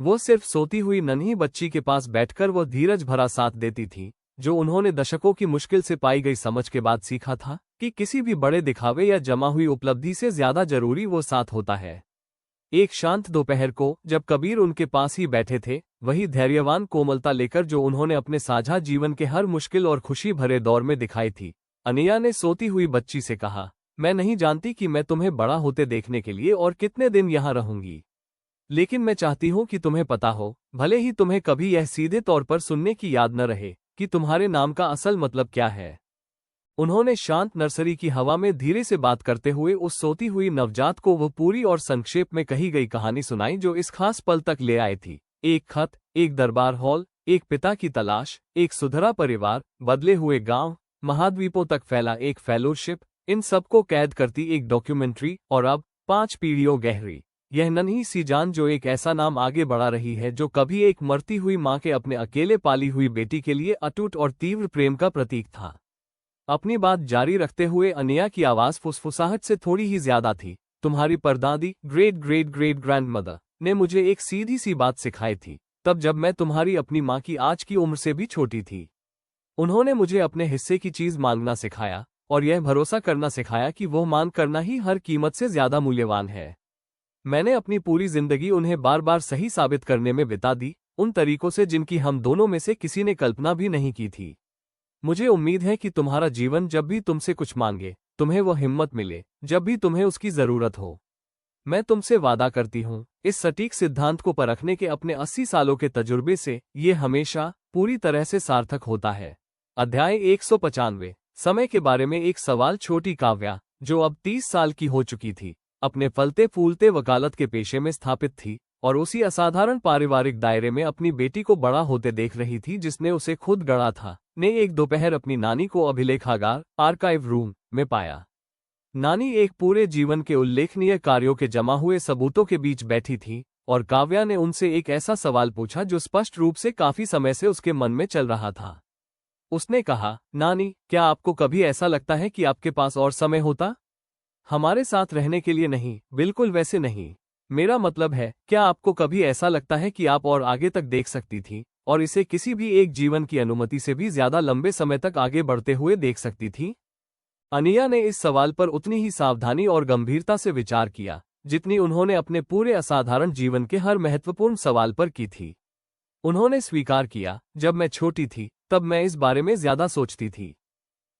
वो सिर्फ सोती हुई नन्ही बच्ची के पास बैठकर वो धीरज भरा साथ देती थी, जो उन्होंने दशकों की मुश्किल से पाई गई समझ के बाद सीखा था कि किसी भी बड़े दिखावे या जमा हुई उपलब्धि से ज्यादा जरूरी वो साथ होता है। एक शांत दोपहर को जब कबीर उनके पास ही बैठे थे, वही धैर्यवान कोमलता लेकर जो उन्होंने अपने साझा जीवन के हर मुश्किल और खुशी भरे दौर में दिखाई थी, अनिया ने सोती हुई बच्ची से कहा, मैं नहीं जानती कि मैं तुम्हें बड़ा होते देखने के लिए और कितने दिन यहाँ रहूंगी, लेकिन मैं चाहती हूँ कि तुम्हें पता हो, भले ही तुम्हें कभी यह सीधे तौर पर सुनने की याद न रहे, कि तुम्हारे नाम का असल मतलब क्या है। उन्होंने शांत नर्सरी की हवा में धीरे से बात करते हुए उस सोती हुई नवजात को वो पूरी और संक्षेप में कही गई कहानी सुनाई जो इस खास पल तक ले आई थी। एक खत, एक दरबार हॉल, एक पिता की तलाश, एक सुधरा परिवार, बदले हुए गांव, महाद्वीपों तक फैला एक फेलोशिप, इन सबको कैद करती एक डॉक्यूमेंट्री, और अब 5 पीढ़ियों गहरी यह नन्ही सी जान जो एक ऐसा नाम आगे बढ़ा रही है जो कभी एक मरती हुई माँ के अपने अकेले पाली हुई बेटी के लिए अटूट और तीव्र प्रेम का प्रतीक था। अपनी बात जारी रखते हुए अनिया की आवाज फुसफुसाहट से थोड़ी ही ज्यादा थी। तुम्हारी परदादी, ग्रेट ग्रेट ग्रेट ग्रैंडमदर, ने मुझे एक सीधी सी बात सिखाई थी, तब जब मैं तुम्हारी अपनी माँ की आज की उम्र से भी छोटी थी। उन्होंने मुझे अपने हिस्से की चीज मांगना सिखाया और यह भरोसा करना सिखाया कि वो मांग करना ही हर कीमत से ज्यादा मूल्यवान है। मैंने अपनी पूरी जिंदगी उन्हें बार बार सही साबित करने में बिता दी, उन तरीकों से जिनकी हम दोनों में से किसी ने कल्पना भी नहीं की थी। मुझे उम्मीद है कि तुम्हारा जीवन जब भी तुमसे कुछ मांगे, तुम्हें वो हिम्मत मिले जब भी तुम्हें उसकी जरूरत हो। मैं तुमसे वादा करती हूँ, इस सटीक सिद्धांत को परखने के अपने 80 सालों के तजुर्बे से ये हमेशा पूरी तरह से सार्थक होता है। अध्याय 195। समय के बारे में एक सवाल। छोटी काव्या, जो अब 30 साल की हो चुकी थी, अपने फलते फूलते वकालत के पेशे में स्थापित थी और उसी असाधारण पारिवारिक दायरे में अपनी बेटी को बड़ा होते देख रही थी जिसने उसे खुद गढ़ा था, ने एक दोपहर अपनी नानी को अभिलेखागार, आर्काइव रूम में पाया। नानी एक पूरे जीवन के उल्लेखनीय कार्यों के जमा हुए सबूतों के बीच बैठी थी और काव्या ने उनसे एक ऐसा सवाल पूछा जो स्पष्ट रूप से काफी समय से उसके मन में चल रहा था। उसने कहा, नानी, क्या आपको कभी ऐसा लगता है कि आपके पास और समय होता? हमारे साथ रहने के लिए नहीं, बिल्कुल वैसे नहीं। मेरा मतलब है, क्या आपको कभी ऐसा लगता है कि आप और आगे तक देख सकती थी और इसे किसी भी एक जीवन की अनुमति से भी ज्यादा लंबे समय तक आगे बढ़ते हुए देख सकती थी? अनिया ने इस सवाल पर उतनी ही सावधानी और गंभीरता से विचार किया जितनी उन्होंने अपने पूरे असाधारण जीवन के हर महत्वपूर्ण सवाल पर की थी। उन्होंने स्वीकार किया, जब मैं छोटी थी तब मैं इस बारे में ज्यादा सोचती थी।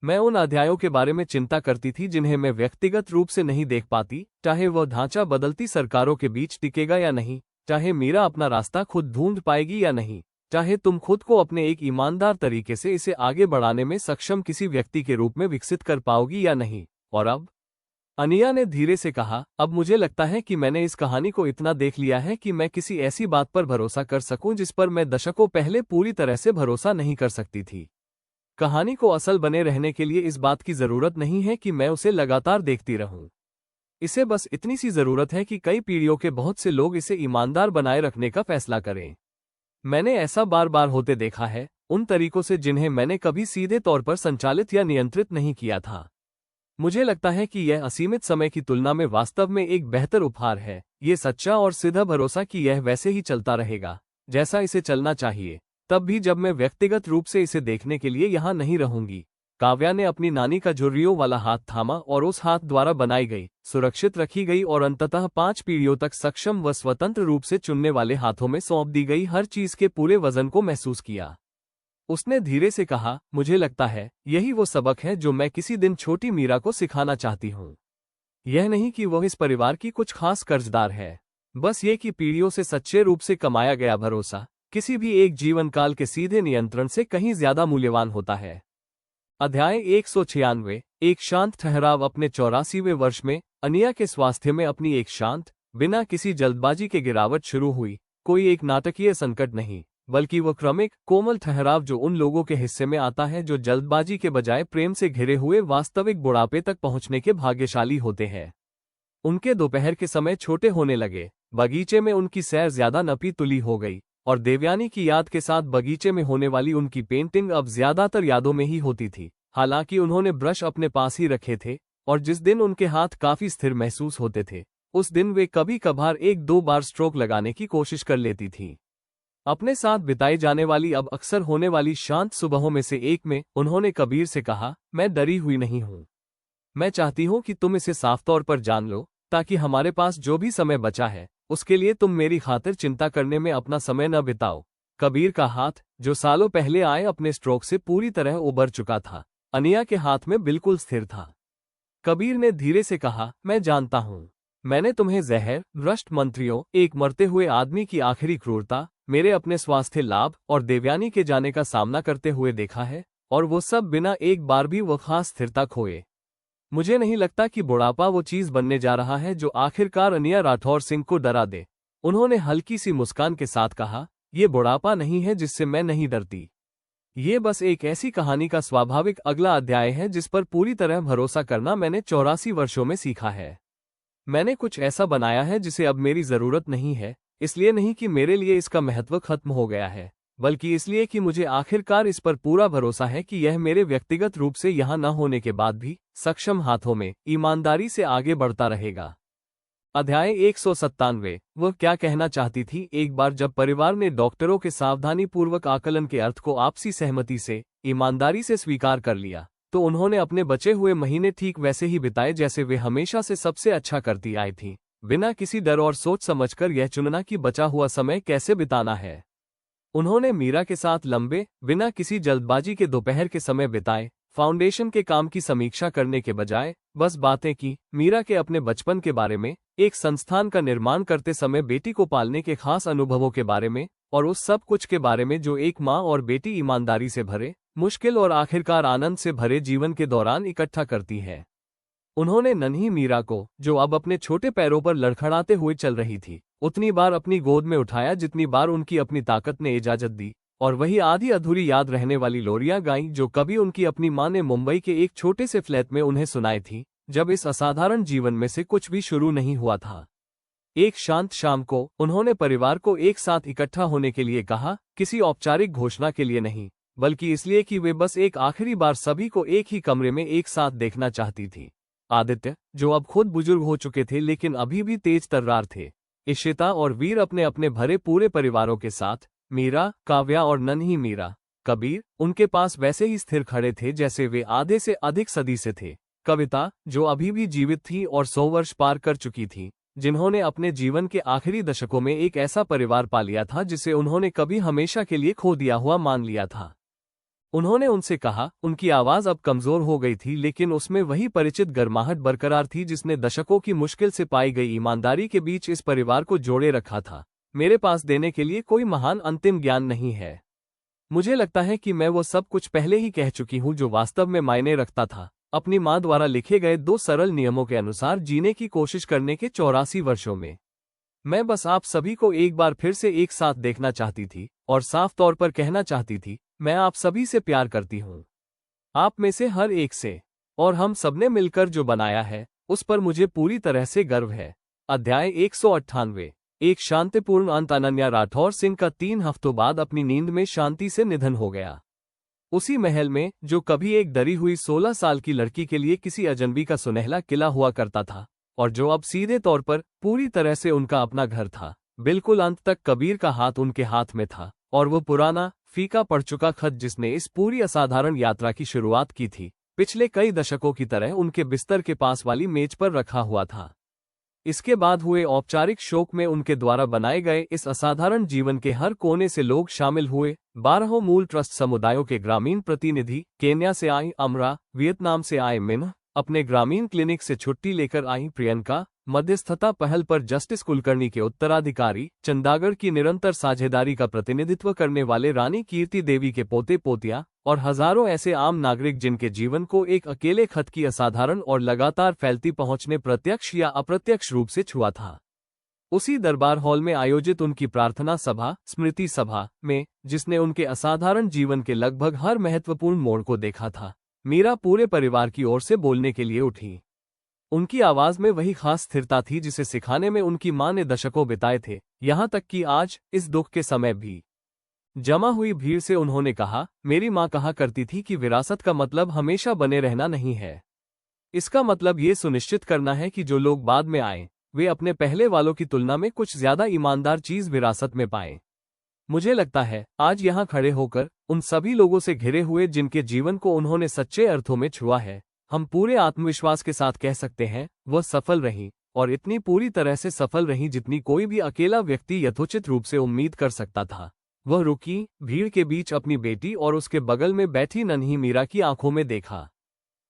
मैं उन अध्यायों के बारे में चिंता करती थी जिन्हें मैं व्यक्तिगत रूप से नहीं देख पाती, चाहे वह ढांचा बदलती सरकारों के बीच टिकेगा या नहीं, चाहे मीरा अपना रास्ता खुद ढूंढ पाएगी या नहीं, चाहे तुम खुद को अपने एक ईमानदार तरीके से इसे आगे बढ़ाने में सक्षम किसी व्यक्ति के रूप में विकसित कर पाओगी या नहीं। और अब, अनिया ने धीरे से कहा, अब मुझे लगता है कि मैंने इस कहानी को इतना देख लिया है कि मैं किसी ऐसी बात पर भरोसा कर सकूं जिस पर मैं दशकों पहले पूरी तरह से भरोसा नहीं कर सकती थी। कहानी को असल बने रहने के लिए इस बात की जरूरत नहीं है कि मैं उसे लगातार देखती रहूं। इसे बस इतनी सी जरूरत है कि कई पीढ़ियों के बहुत से लोग इसे ईमानदार बनाए रखने का फैसला करें। मैंने ऐसा बार बार होते देखा है, उन तरीकों से जिन्हें मैंने कभी सीधे तौर पर संचालित या नियंत्रित नहीं किया था। मुझे लगता है कि यह असीमित समय की तुलना में वास्तव में एक बेहतर उपहार है, ये सच्चा और सीधा भरोसा कि यह वैसे ही चलता रहेगा जैसा इसे चलना चाहिए, तब भी जब मैं व्यक्तिगत रूप से इसे देखने के लिए यहाँ नहीं रहूंगी। काव्या ने अपनी नानी का झुर्रियों वाला हाथ थामा और उस हाथ द्वारा बनाई गई, सुरक्षित रखी गई और अंततः 5 पीढ़ियों तक सक्षम व स्वतंत्र रूप से चुनने वाले हाथों में सौंप दी गई हर चीज के पूरे वजन को महसूस किया। उसने धीरे से कहा, मुझे लगता है यही वो सबक है जो मैं किसी दिन छोटी मीरा को सिखाना चाहती हूँ। यह नहीं कि वह इस परिवार की कुछ खास कर्जदार है, बस ये कि पीढ़ियों से सच्चे रूप से कमाया गया भरोसा किसी भी एक जीवन काल के सीधे नियंत्रण से कहीं ज्यादा मूल्यवान होता है। अध्याय 196। एक शांत ठहराव। अपने 84वें वर्ष में अनिया के स्वास्थ्य में अपनी एक शांत, बिना किसी जल्दबाजी के गिरावट शुरू हुई। कोई एक नाटकीय संकट नहीं, बल्कि वो क्रमिक, कोमल ठहराव जो उन लोगों के हिस्से में आता है जो जल्दबाजी के बजाय प्रेम से घिरे हुए वास्तविक बुढ़ापे तक पहुंचने के भाग्यशाली होते हैं। उनके दोपहर के समय छोटे होने लगे। बगीचे में उनकी सैर ज्यादा नपी तुली हो गई और देवयानी की याद के साथ बगीचे में होने वाली उनकी पेंटिंग अब ज्यादातर यादों में ही होती थी। हालांकि उन्होंने ब्रश अपने पास ही रखे थे और जिस दिन उनके हाथ काफी स्थिर महसूस होते थे, उस दिन वे कभी कभार 1-2 बार स्ट्रोक लगाने की कोशिश कर लेती थीं। अपने साथ बिताई जाने वाली अब अक्सर होने वाली शांत सुबहों में से एक में उन्होंने कबीर से कहा, मैं डरी हुई नहीं हूं। मैं चाहती हूं कि तुम इसे साफ तौर पर जान लो, ताकि हमारे पास जो भी समय बचा है उसके लिए तुम मेरी खातिर चिंता करने में अपना समय न बिताओ। कबीर का हाथ, जो सालों पहले आए अपने स्ट्रोक से पूरी तरह उबर चुका था, अनिया के हाथ में बिल्कुल स्थिर था। कबीर ने धीरे से कहा, मैं जानता हूं। मैंने तुम्हें जहर, भ्रष्ट मंत्रियों, एक मरते हुए आदमी की आखिरी क्रूरता, मेरे अपने स्वास्थ्य लाभ और देवयानी के जाने का सामना करते हुए देखा है, और वो सब बिना एक बार भी वो खास स्थिरता खोए। मुझे नहीं लगता कि बुढ़ापा वो चीज बनने जा रहा है जो आखिरकार अनिया राठौर सिंह को डरा दे। उन्होंने हल्की सी मुस्कान के साथ कहा, ये बुढ़ापा नहीं है जिससे मैं नहीं डरती। ये बस एक ऐसी कहानी का स्वाभाविक अगला अध्याय है जिस पर पूरी तरह भरोसा करना मैंने 84 वर्षों में सीखा है। मैंने कुछ ऐसा बनाया है जिसे अब मेरी जरूरत नहीं है, इसलिए नहीं कि मेरे लिए इसका महत्व खत्म हो गया है, बल्कि इसलिए कि मुझे आखिरकार इस पर पूरा भरोसा है कि यह मेरे व्यक्तिगत रूप से यहाँ न होने के बाद भी सक्षम हाथों में ईमानदारी से आगे बढ़ता रहेगा। अध्याय 197। वह क्या कहना चाहती थी। एक बार जब परिवार ने डॉक्टरों के सावधानीपूर्वक आकलन के अर्थ को आपसी सहमति से, ईमानदारी से स्वीकार कर लिया, तो उन्होंने अपने बचे हुए महीने ठीक वैसे ही बिताए जैसे वे हमेशा से सबसे अच्छा करती आई थी, बिना किसी डर और सोच समझकर यह चुनना कि बचा हुआ समय कैसे बिताना है। उन्होंने मीरा के साथ लंबे, बिना किसी जल्दबाजी के दोपहर के समय बिताए। फाउंडेशन के काम की समीक्षा करने के बजाय बस बातें की। मीरा के अपने बचपन के बारे में, एक संस्थान का निर्माण करते समय बेटी को पालने के खास अनुभवों के बारे में, और उस सब कुछ के बारे में जो एक माँ और बेटी ईमानदारी से भरे, मुश्किल और आखिरकार आनंद से भरे जीवन के दौरान इकट्ठा करती है। उन्होंने नन्ही मीरा को, जो अब अपने छोटे पैरों पर लड़खड़ाते हुए चल रही थी, उतनी बार अपनी गोद में उठाया जितनी बार उनकी अपनी ताकत ने इजाजत दी, और वही आधी अधूरी याद रहने वाली लोरियां गाईं जो कभी उनकी अपनी मां ने मुंबई के एक छोटे से फ्लैट में उन्हें सुनाई थी, जब इस असाधारण जीवन में से कुछ भी शुरू नहीं हुआ था। एक शांत शाम को उन्होंने परिवार को एक साथ इकट्ठा होने के लिए कहा, किसी औपचारिक घोषणा के लिए नहीं, बल्कि इसलिए कि वे बस एक आखिरी बार सभी को एक ही कमरे में एक साथ देखना चाहती थी। आदित्य, जो अब खुद बुजुर्ग हो चुके थे लेकिन अभी भी तेज तर्रार थे, इशिता और वीर अपने अपने भरे पूरे परिवारों के साथ, मीरा, काव्या और नन्ही मीरा, कबीर, उनके पास वैसे ही स्थिर खड़े थे जैसे वे आधे से अधिक सदी से थे, कविता, जो अभी भी जीवित थी और 100 वर्ष पार कर चुकी थी, जिन्होंने अपने जीवन के आखिरी दशकों में एक ऐसा परिवार पा लिया था जिसे उन्होंने कभी हमेशा के लिए खो दिया हुआ मान लिया था। उन्होंने उनसे कहा, उनकी आवाज अब कमजोर हो गई थी लेकिन उसमें वही परिचित गर्माहट बरकरार थी जिसने दशकों की मुश्किल से पाई गई ईमानदारी के बीच इस परिवार को जोड़े रखा था। मेरे पास देने के लिए कोई महान अंतिम ज्ञान नहीं है। मुझे लगता है कि मैं वो सब कुछ पहले ही कह चुकी हूँ जो वास्तव में मायने रखता था, अपनी माँ द्वारा लिखे गए 2 सरल नियमों के अनुसार जीने की कोशिश करने के 84 वर्षों में। मैं बस आप सभी को एक बार फिर से एक साथ देखना चाहती थी और साफ तौर पर कहना चाहती थी, मैं आप सभी से प्यार करती हूँ, आप में से हर एक से, और हम सबने मिलकर जो बनाया है उस पर मुझे पूरी तरह से गर्व है। अध्याय 198। एक शांतिपूर्ण अंत। अनन्या राठौर सिंह का 3 हफ्तों बाद अपनी नींद में शांति से निधन हो गया। उसी महल में जो कभी एक डरी हुई 16 साल की लड़की के लिए किसी अजनबी का सुनहला किला हुआ करता था, और जो अब सीधे तौर पर पूरी तरह से उनका अपना घर था। बिल्कुल अंत तक कबीर का हाथ उनके हाथ में था और वो पुराना, फीका पड़ चुका खत जिसने इस पूरी असाधारण यात्रा की शुरुआत की थी, पिछले कई दशकों की तरह उनके बिस्तर के पास वाली मेज पर रखा हुआ था। इसके बाद हुए औपचारिक शोक में उनके द्वारा बनाए गए इस असाधारण जीवन के हर कोने से लोग शामिल हुए। 12 मूल ट्रस्ट समुदायों के ग्रामीण प्रतिनिधि, केन्या से आई अमरा, वियतनाम से आए मिन्ह, अपने ग्रामीण क्लिनिक से छुट्टी लेकर आई प्रियंका, मध्यस्थता पहल पर जस्टिस कुलकर्णी के उत्तराधिकारी, चंदागढ़ की निरंतर साझेदारी का प्रतिनिधित्व करने वाले रानी कीर्ति देवी के पोते पोतिया, और हजारों ऐसे आम नागरिक जिनके जीवन को एक अकेले खत की असाधारण और लगातार फैलती पहुंच ने प्रत्यक्ष या अप्रत्यक्ष रूप से छुआ था। उसी दरबार हॉल में आयोजित उनकी प्रार्थना सभा, स्मृति सभा में, जिसने उनके असाधारण जीवन के लगभग हर महत्वपूर्ण मोड़ को देखा था, मीरा पूरे परिवार की ओर से बोलने के लिए उठी। उनकी आवाज में वही खास स्थिरता थी जिसे सिखाने में उनकी मां ने दशकों बिताए थे। यहां तक कि आज, इस दुख के समय भी जमा हुई भीड़ से उन्होंने कहा, मेरी मां कहा करती थी कि विरासत का मतलब हमेशा बने रहना नहीं है। इसका मतलब ये सुनिश्चित करना है कि जो लोग बाद में आए, वे अपने पहले वालों की तुलना में कुछ ज्यादा ईमानदार चीज विरासत में पाएं। मुझे लगता है, आज यहाँ खड़े होकर, उन सभी लोगों से घिरे हुए जिनके जीवन को उन्होंने सच्चे अर्थों में छुआ है, हम पूरे आत्मविश्वास के साथ कह सकते हैं, वह सफल रही, और इतनी पूरी तरह से सफल रही जितनी कोई भी अकेला व्यक्ति यथोचित रूप से उम्मीद कर सकता था। वह रुकी, भीड़ के बीच अपनी बेटी और उसके बगल में बैठी नन्ही मीरा की आंखों में देखा।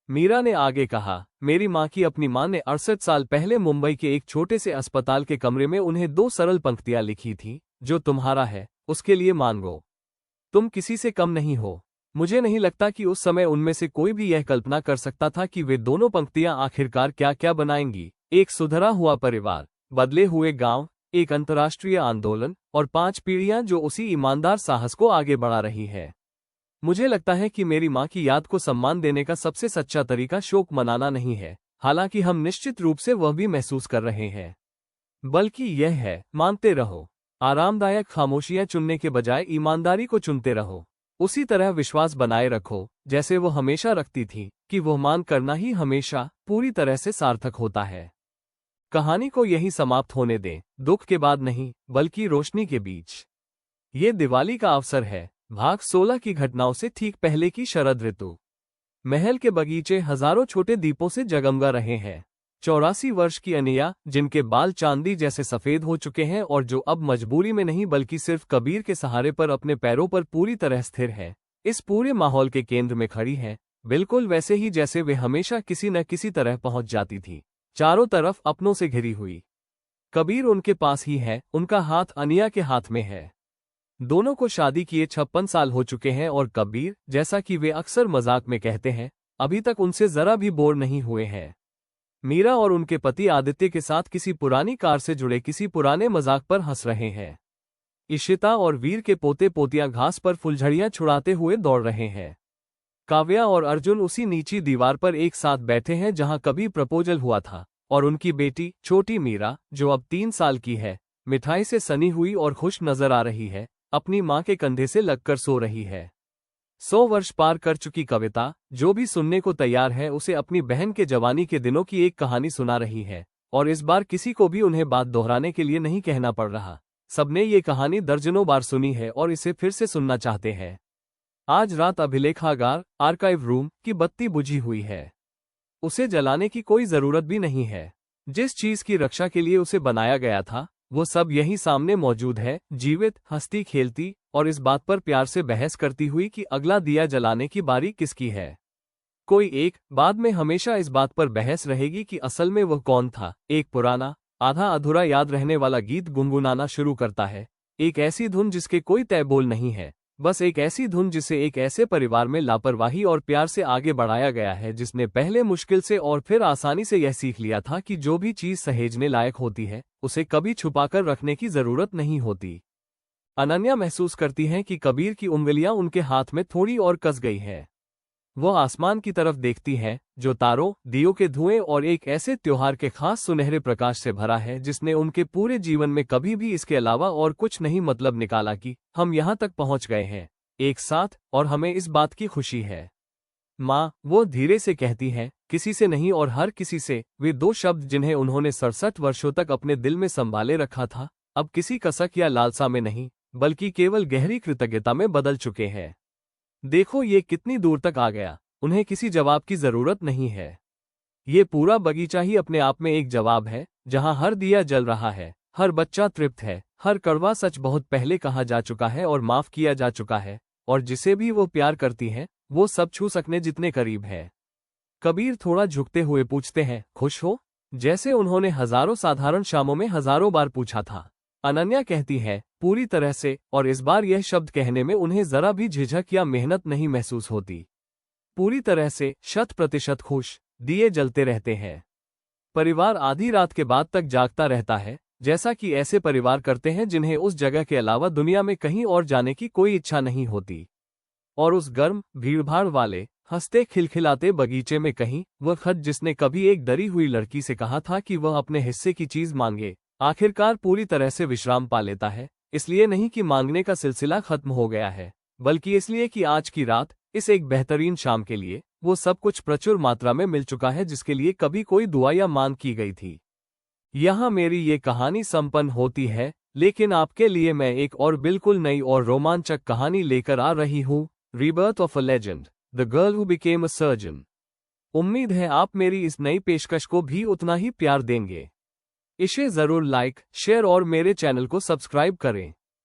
मीरा ने आगे कहा, मेरी माँ की अपनी माँ ने 68 साल पहले मुंबई के एक छोटे से अस्पताल के कमरे में उन्हें 2 सरल पंक्तियां लिखी थी, जो तुम्हारा है, उसके लिए मांगो। तुम किसी से कम नहीं हो। मुझे नहीं लगता कि उस समय उनमें से कोई भी यह कल्पना कर सकता था कि वे दोनों पंक्तियां आखिरकार क्या क्या बनाएंगी। एक सुधरा हुआ परिवार, बदले हुए गांव, एक अंतर्राष्ट्रीय आंदोलन, और 5 पीढ़ियां जो उसी ईमानदार साहस को आगे बढ़ा रही है। मुझे लगता है कि मेरी मां की याद को सम्मान देने का सबसे सच्चा तरीका शोक मनाना नहीं है, हालांकि हम निश्चित रूप से वह भी महसूस कर रहे हैं, बल्कि यह है, मानते रहो। आरामदायक खामोशियां चुनने के बजाय ईमानदारी को चुनते रहो। उसी तरह विश्वास बनाए रखो, जैसे वो हमेशा रखती थी, कि वो मान करना ही हमेशा पूरी तरह से सार्थक होता है। कहानी को यहीं समाप्त होने दें, दुख के बाद नहीं, बल्कि रोशनी के बीच। ये दिवाली का अवसर है, भाग 16 की घटनाओं से ठीक पहले की शरद ऋतु। महल के बगीचे हजारों छोटे दीपों से जगमगा रहे हैं। 84 वर्ष की अनिया, जिनके बाल चांदी जैसे सफेद हो चुके हैं और जो अब मजबूरी में नहीं बल्कि सिर्फ कबीर के सहारे पर अपने पैरों पर पूरी तरह स्थिर है, इस पूरे माहौल के केंद्र में खड़ी है, बिल्कुल वैसे ही जैसे वे हमेशा किसी न किसी तरह पहुंच जाती थी, चारों तरफ अपनों से घिरी हुई। कबीर उनके पास ही है, उनका हाथ अनिया के हाथ में है। दोनों को शादी किए 56 साल हो चुके हैं और कबीर, जैसा कि वे अक्सर मजाक में कहते हैं, अभी तक उनसे जरा भी बोर नहीं हुए हैं। मीरा और उनके पति आदित्य के साथ किसी पुरानी कार से जुड़े किसी पुराने मजाक पर हंस रहे हैं। इशिता और वीर के पोते पोतियां घास पर फुलझड़ियां छुड़ाते हुए दौड़ रहे हैं। काव्या और अर्जुन उसी नीची दीवार पर एक साथ बैठे हैं जहां कभी प्रपोजल हुआ था, और उनकी बेटी, छोटी मीरा, जो अब 3 साल की है, मिठाई से सनी हुई और खुश नजर आ रही है, अपनी मां के कंधे से लगकर सो रही है। 100 वर्ष पार कर चुकी कविता, जो भी सुनने को तैयार है, उसे अपनी बहन के जवानी के दिनों की एक कहानी सुना रही है, और इस बार किसी को भी उन्हें बात दोहराने के लिए नहीं कहना पड़ रहा। सबने ये कहानी दर्जनों बार सुनी है और इसे फिर से सुनना चाहते हैं। आज रात अभिलेखागार, आर्काइव रूम की बत्ती बुझी हुई है। उसे जलाने की कोई जरूरत भी नहीं है। जिस चीज की रक्षा के लिए उसे बनाया गया था, वो सब यहीं सामने मौजूद है, जीवित, हंसती खेलती, और इस बात पर प्यार से बहस करती हुई कि अगला दिया जलाने की बारी किसकी है। कोई एक, बाद में हमेशा इस बात पर बहस रहेगी कि असल में वह कौन था। एक पुराना, आधा अधूरा याद रहने वाला गीत गुनगुनाना शुरू करता है। एक ऐसी धुन जिसके कोई तय बोल नहीं है, बस एक ऐसी धुन जिसे एक ऐसे परिवार में लापरवाही और प्यार से आगे बढ़ाया गया है जिसने पहले मुश्किल से और फिर आसानी से यह सीख लिया था कि जो भी चीज सहेजने लायक होती है, उसे कभी छुपाकर रखने की जरूरत नहीं होती। अनन्या महसूस करती है कि कबीर की उंगलियां उनके हाथ में थोड़ी और कस गई है। वह आसमान की तरफ देखती है, जो तारों, दियों के धुएं और एक ऐसे त्योहार के खास सुनहरे प्रकाश से भरा है जिसने उनके पूरे जीवन में कभी भी इसके अलावा और कुछ नहीं मतलब निकाला कि हम यहाँ तक पहुँच गए हैं, एक साथ, और हमें इस बात की खुशी है। माँ, वो धीरे से कहती है, किसी से नहीं और हर किसी से। वे 2 शब्द जिन्हें उन्होंने 67 वर्षों तक अपने दिल में संभाले रखा था, अब किसी कसक या लालसा में नहीं, बल्कि केवल गहरी कृतज्ञता में बदल चुके हैं। देखो ये कितनी दूर तक आ गया, उन्हें किसी जवाब की जरूरत नहीं है। ये पूरा बगीचा ही अपने आप में एक जवाब है, जहां हर दिया जल रहा है, हर बच्चा तृप्त है, हर कड़वा सच बहुत पहले कहा जा चुका है और माफ किया जा चुका है, और जिसे भी वो प्यार करती है वो सब छू सकने जितने करीब है। कबीर थोड़ा झुकते हुए पूछते हैं, खुश हो? जैसे उन्होंने हजारों साधारण शामों में हजारों बार पूछा था। अनन्या कहती है, पूरी तरह से, और इस बार यह शब्द कहने में उन्हें जरा भी झिझक या मेहनत नहीं महसूस होती। पूरी तरह से, 100% खुश। दिए जलते रहते हैं। परिवार आधी रात के बाद तक जागता रहता है, जैसा कि ऐसे परिवार करते हैं जिन्हें उस जगह के अलावा दुनिया में कहीं और जाने की कोई इच्छा नहीं होती। और उस गर्म, भीड़भाड़ वाले, हंसते खिलखिलाते बगीचे में कहीं, वह खत जिसने कभी एक डरी हुई लड़की से कहा था कि वह अपने हिस्से की चीज मांगे, आखिरकार पूरी तरह से विश्राम पा लेता है। इसलिए नहीं कि मांगने का सिलसिला खत्म हो गया है, बल्कि इसलिए कि आज की रात, इस एक बेहतरीन शाम के लिए, वो सब कुछ प्रचुर मात्रा में मिल चुका है जिसके लिए कभी कोई दुआ या मांग की गई थी। यहाँ मेरी ये कहानी संपन्न होती है, लेकिन आपके लिए मैं एक और बिल्कुल नई और रोमांचक कहानी लेकर आ रही हूँ, rebirth of a legend, the girl who became a surgeon. उम्मीद है आप मेरी इस नई पेशकश को भी उतना ही प्यार देंगे। इसे जरूर लाइक, शेयर और मेरे चैनल को सब्सक्राइब करें।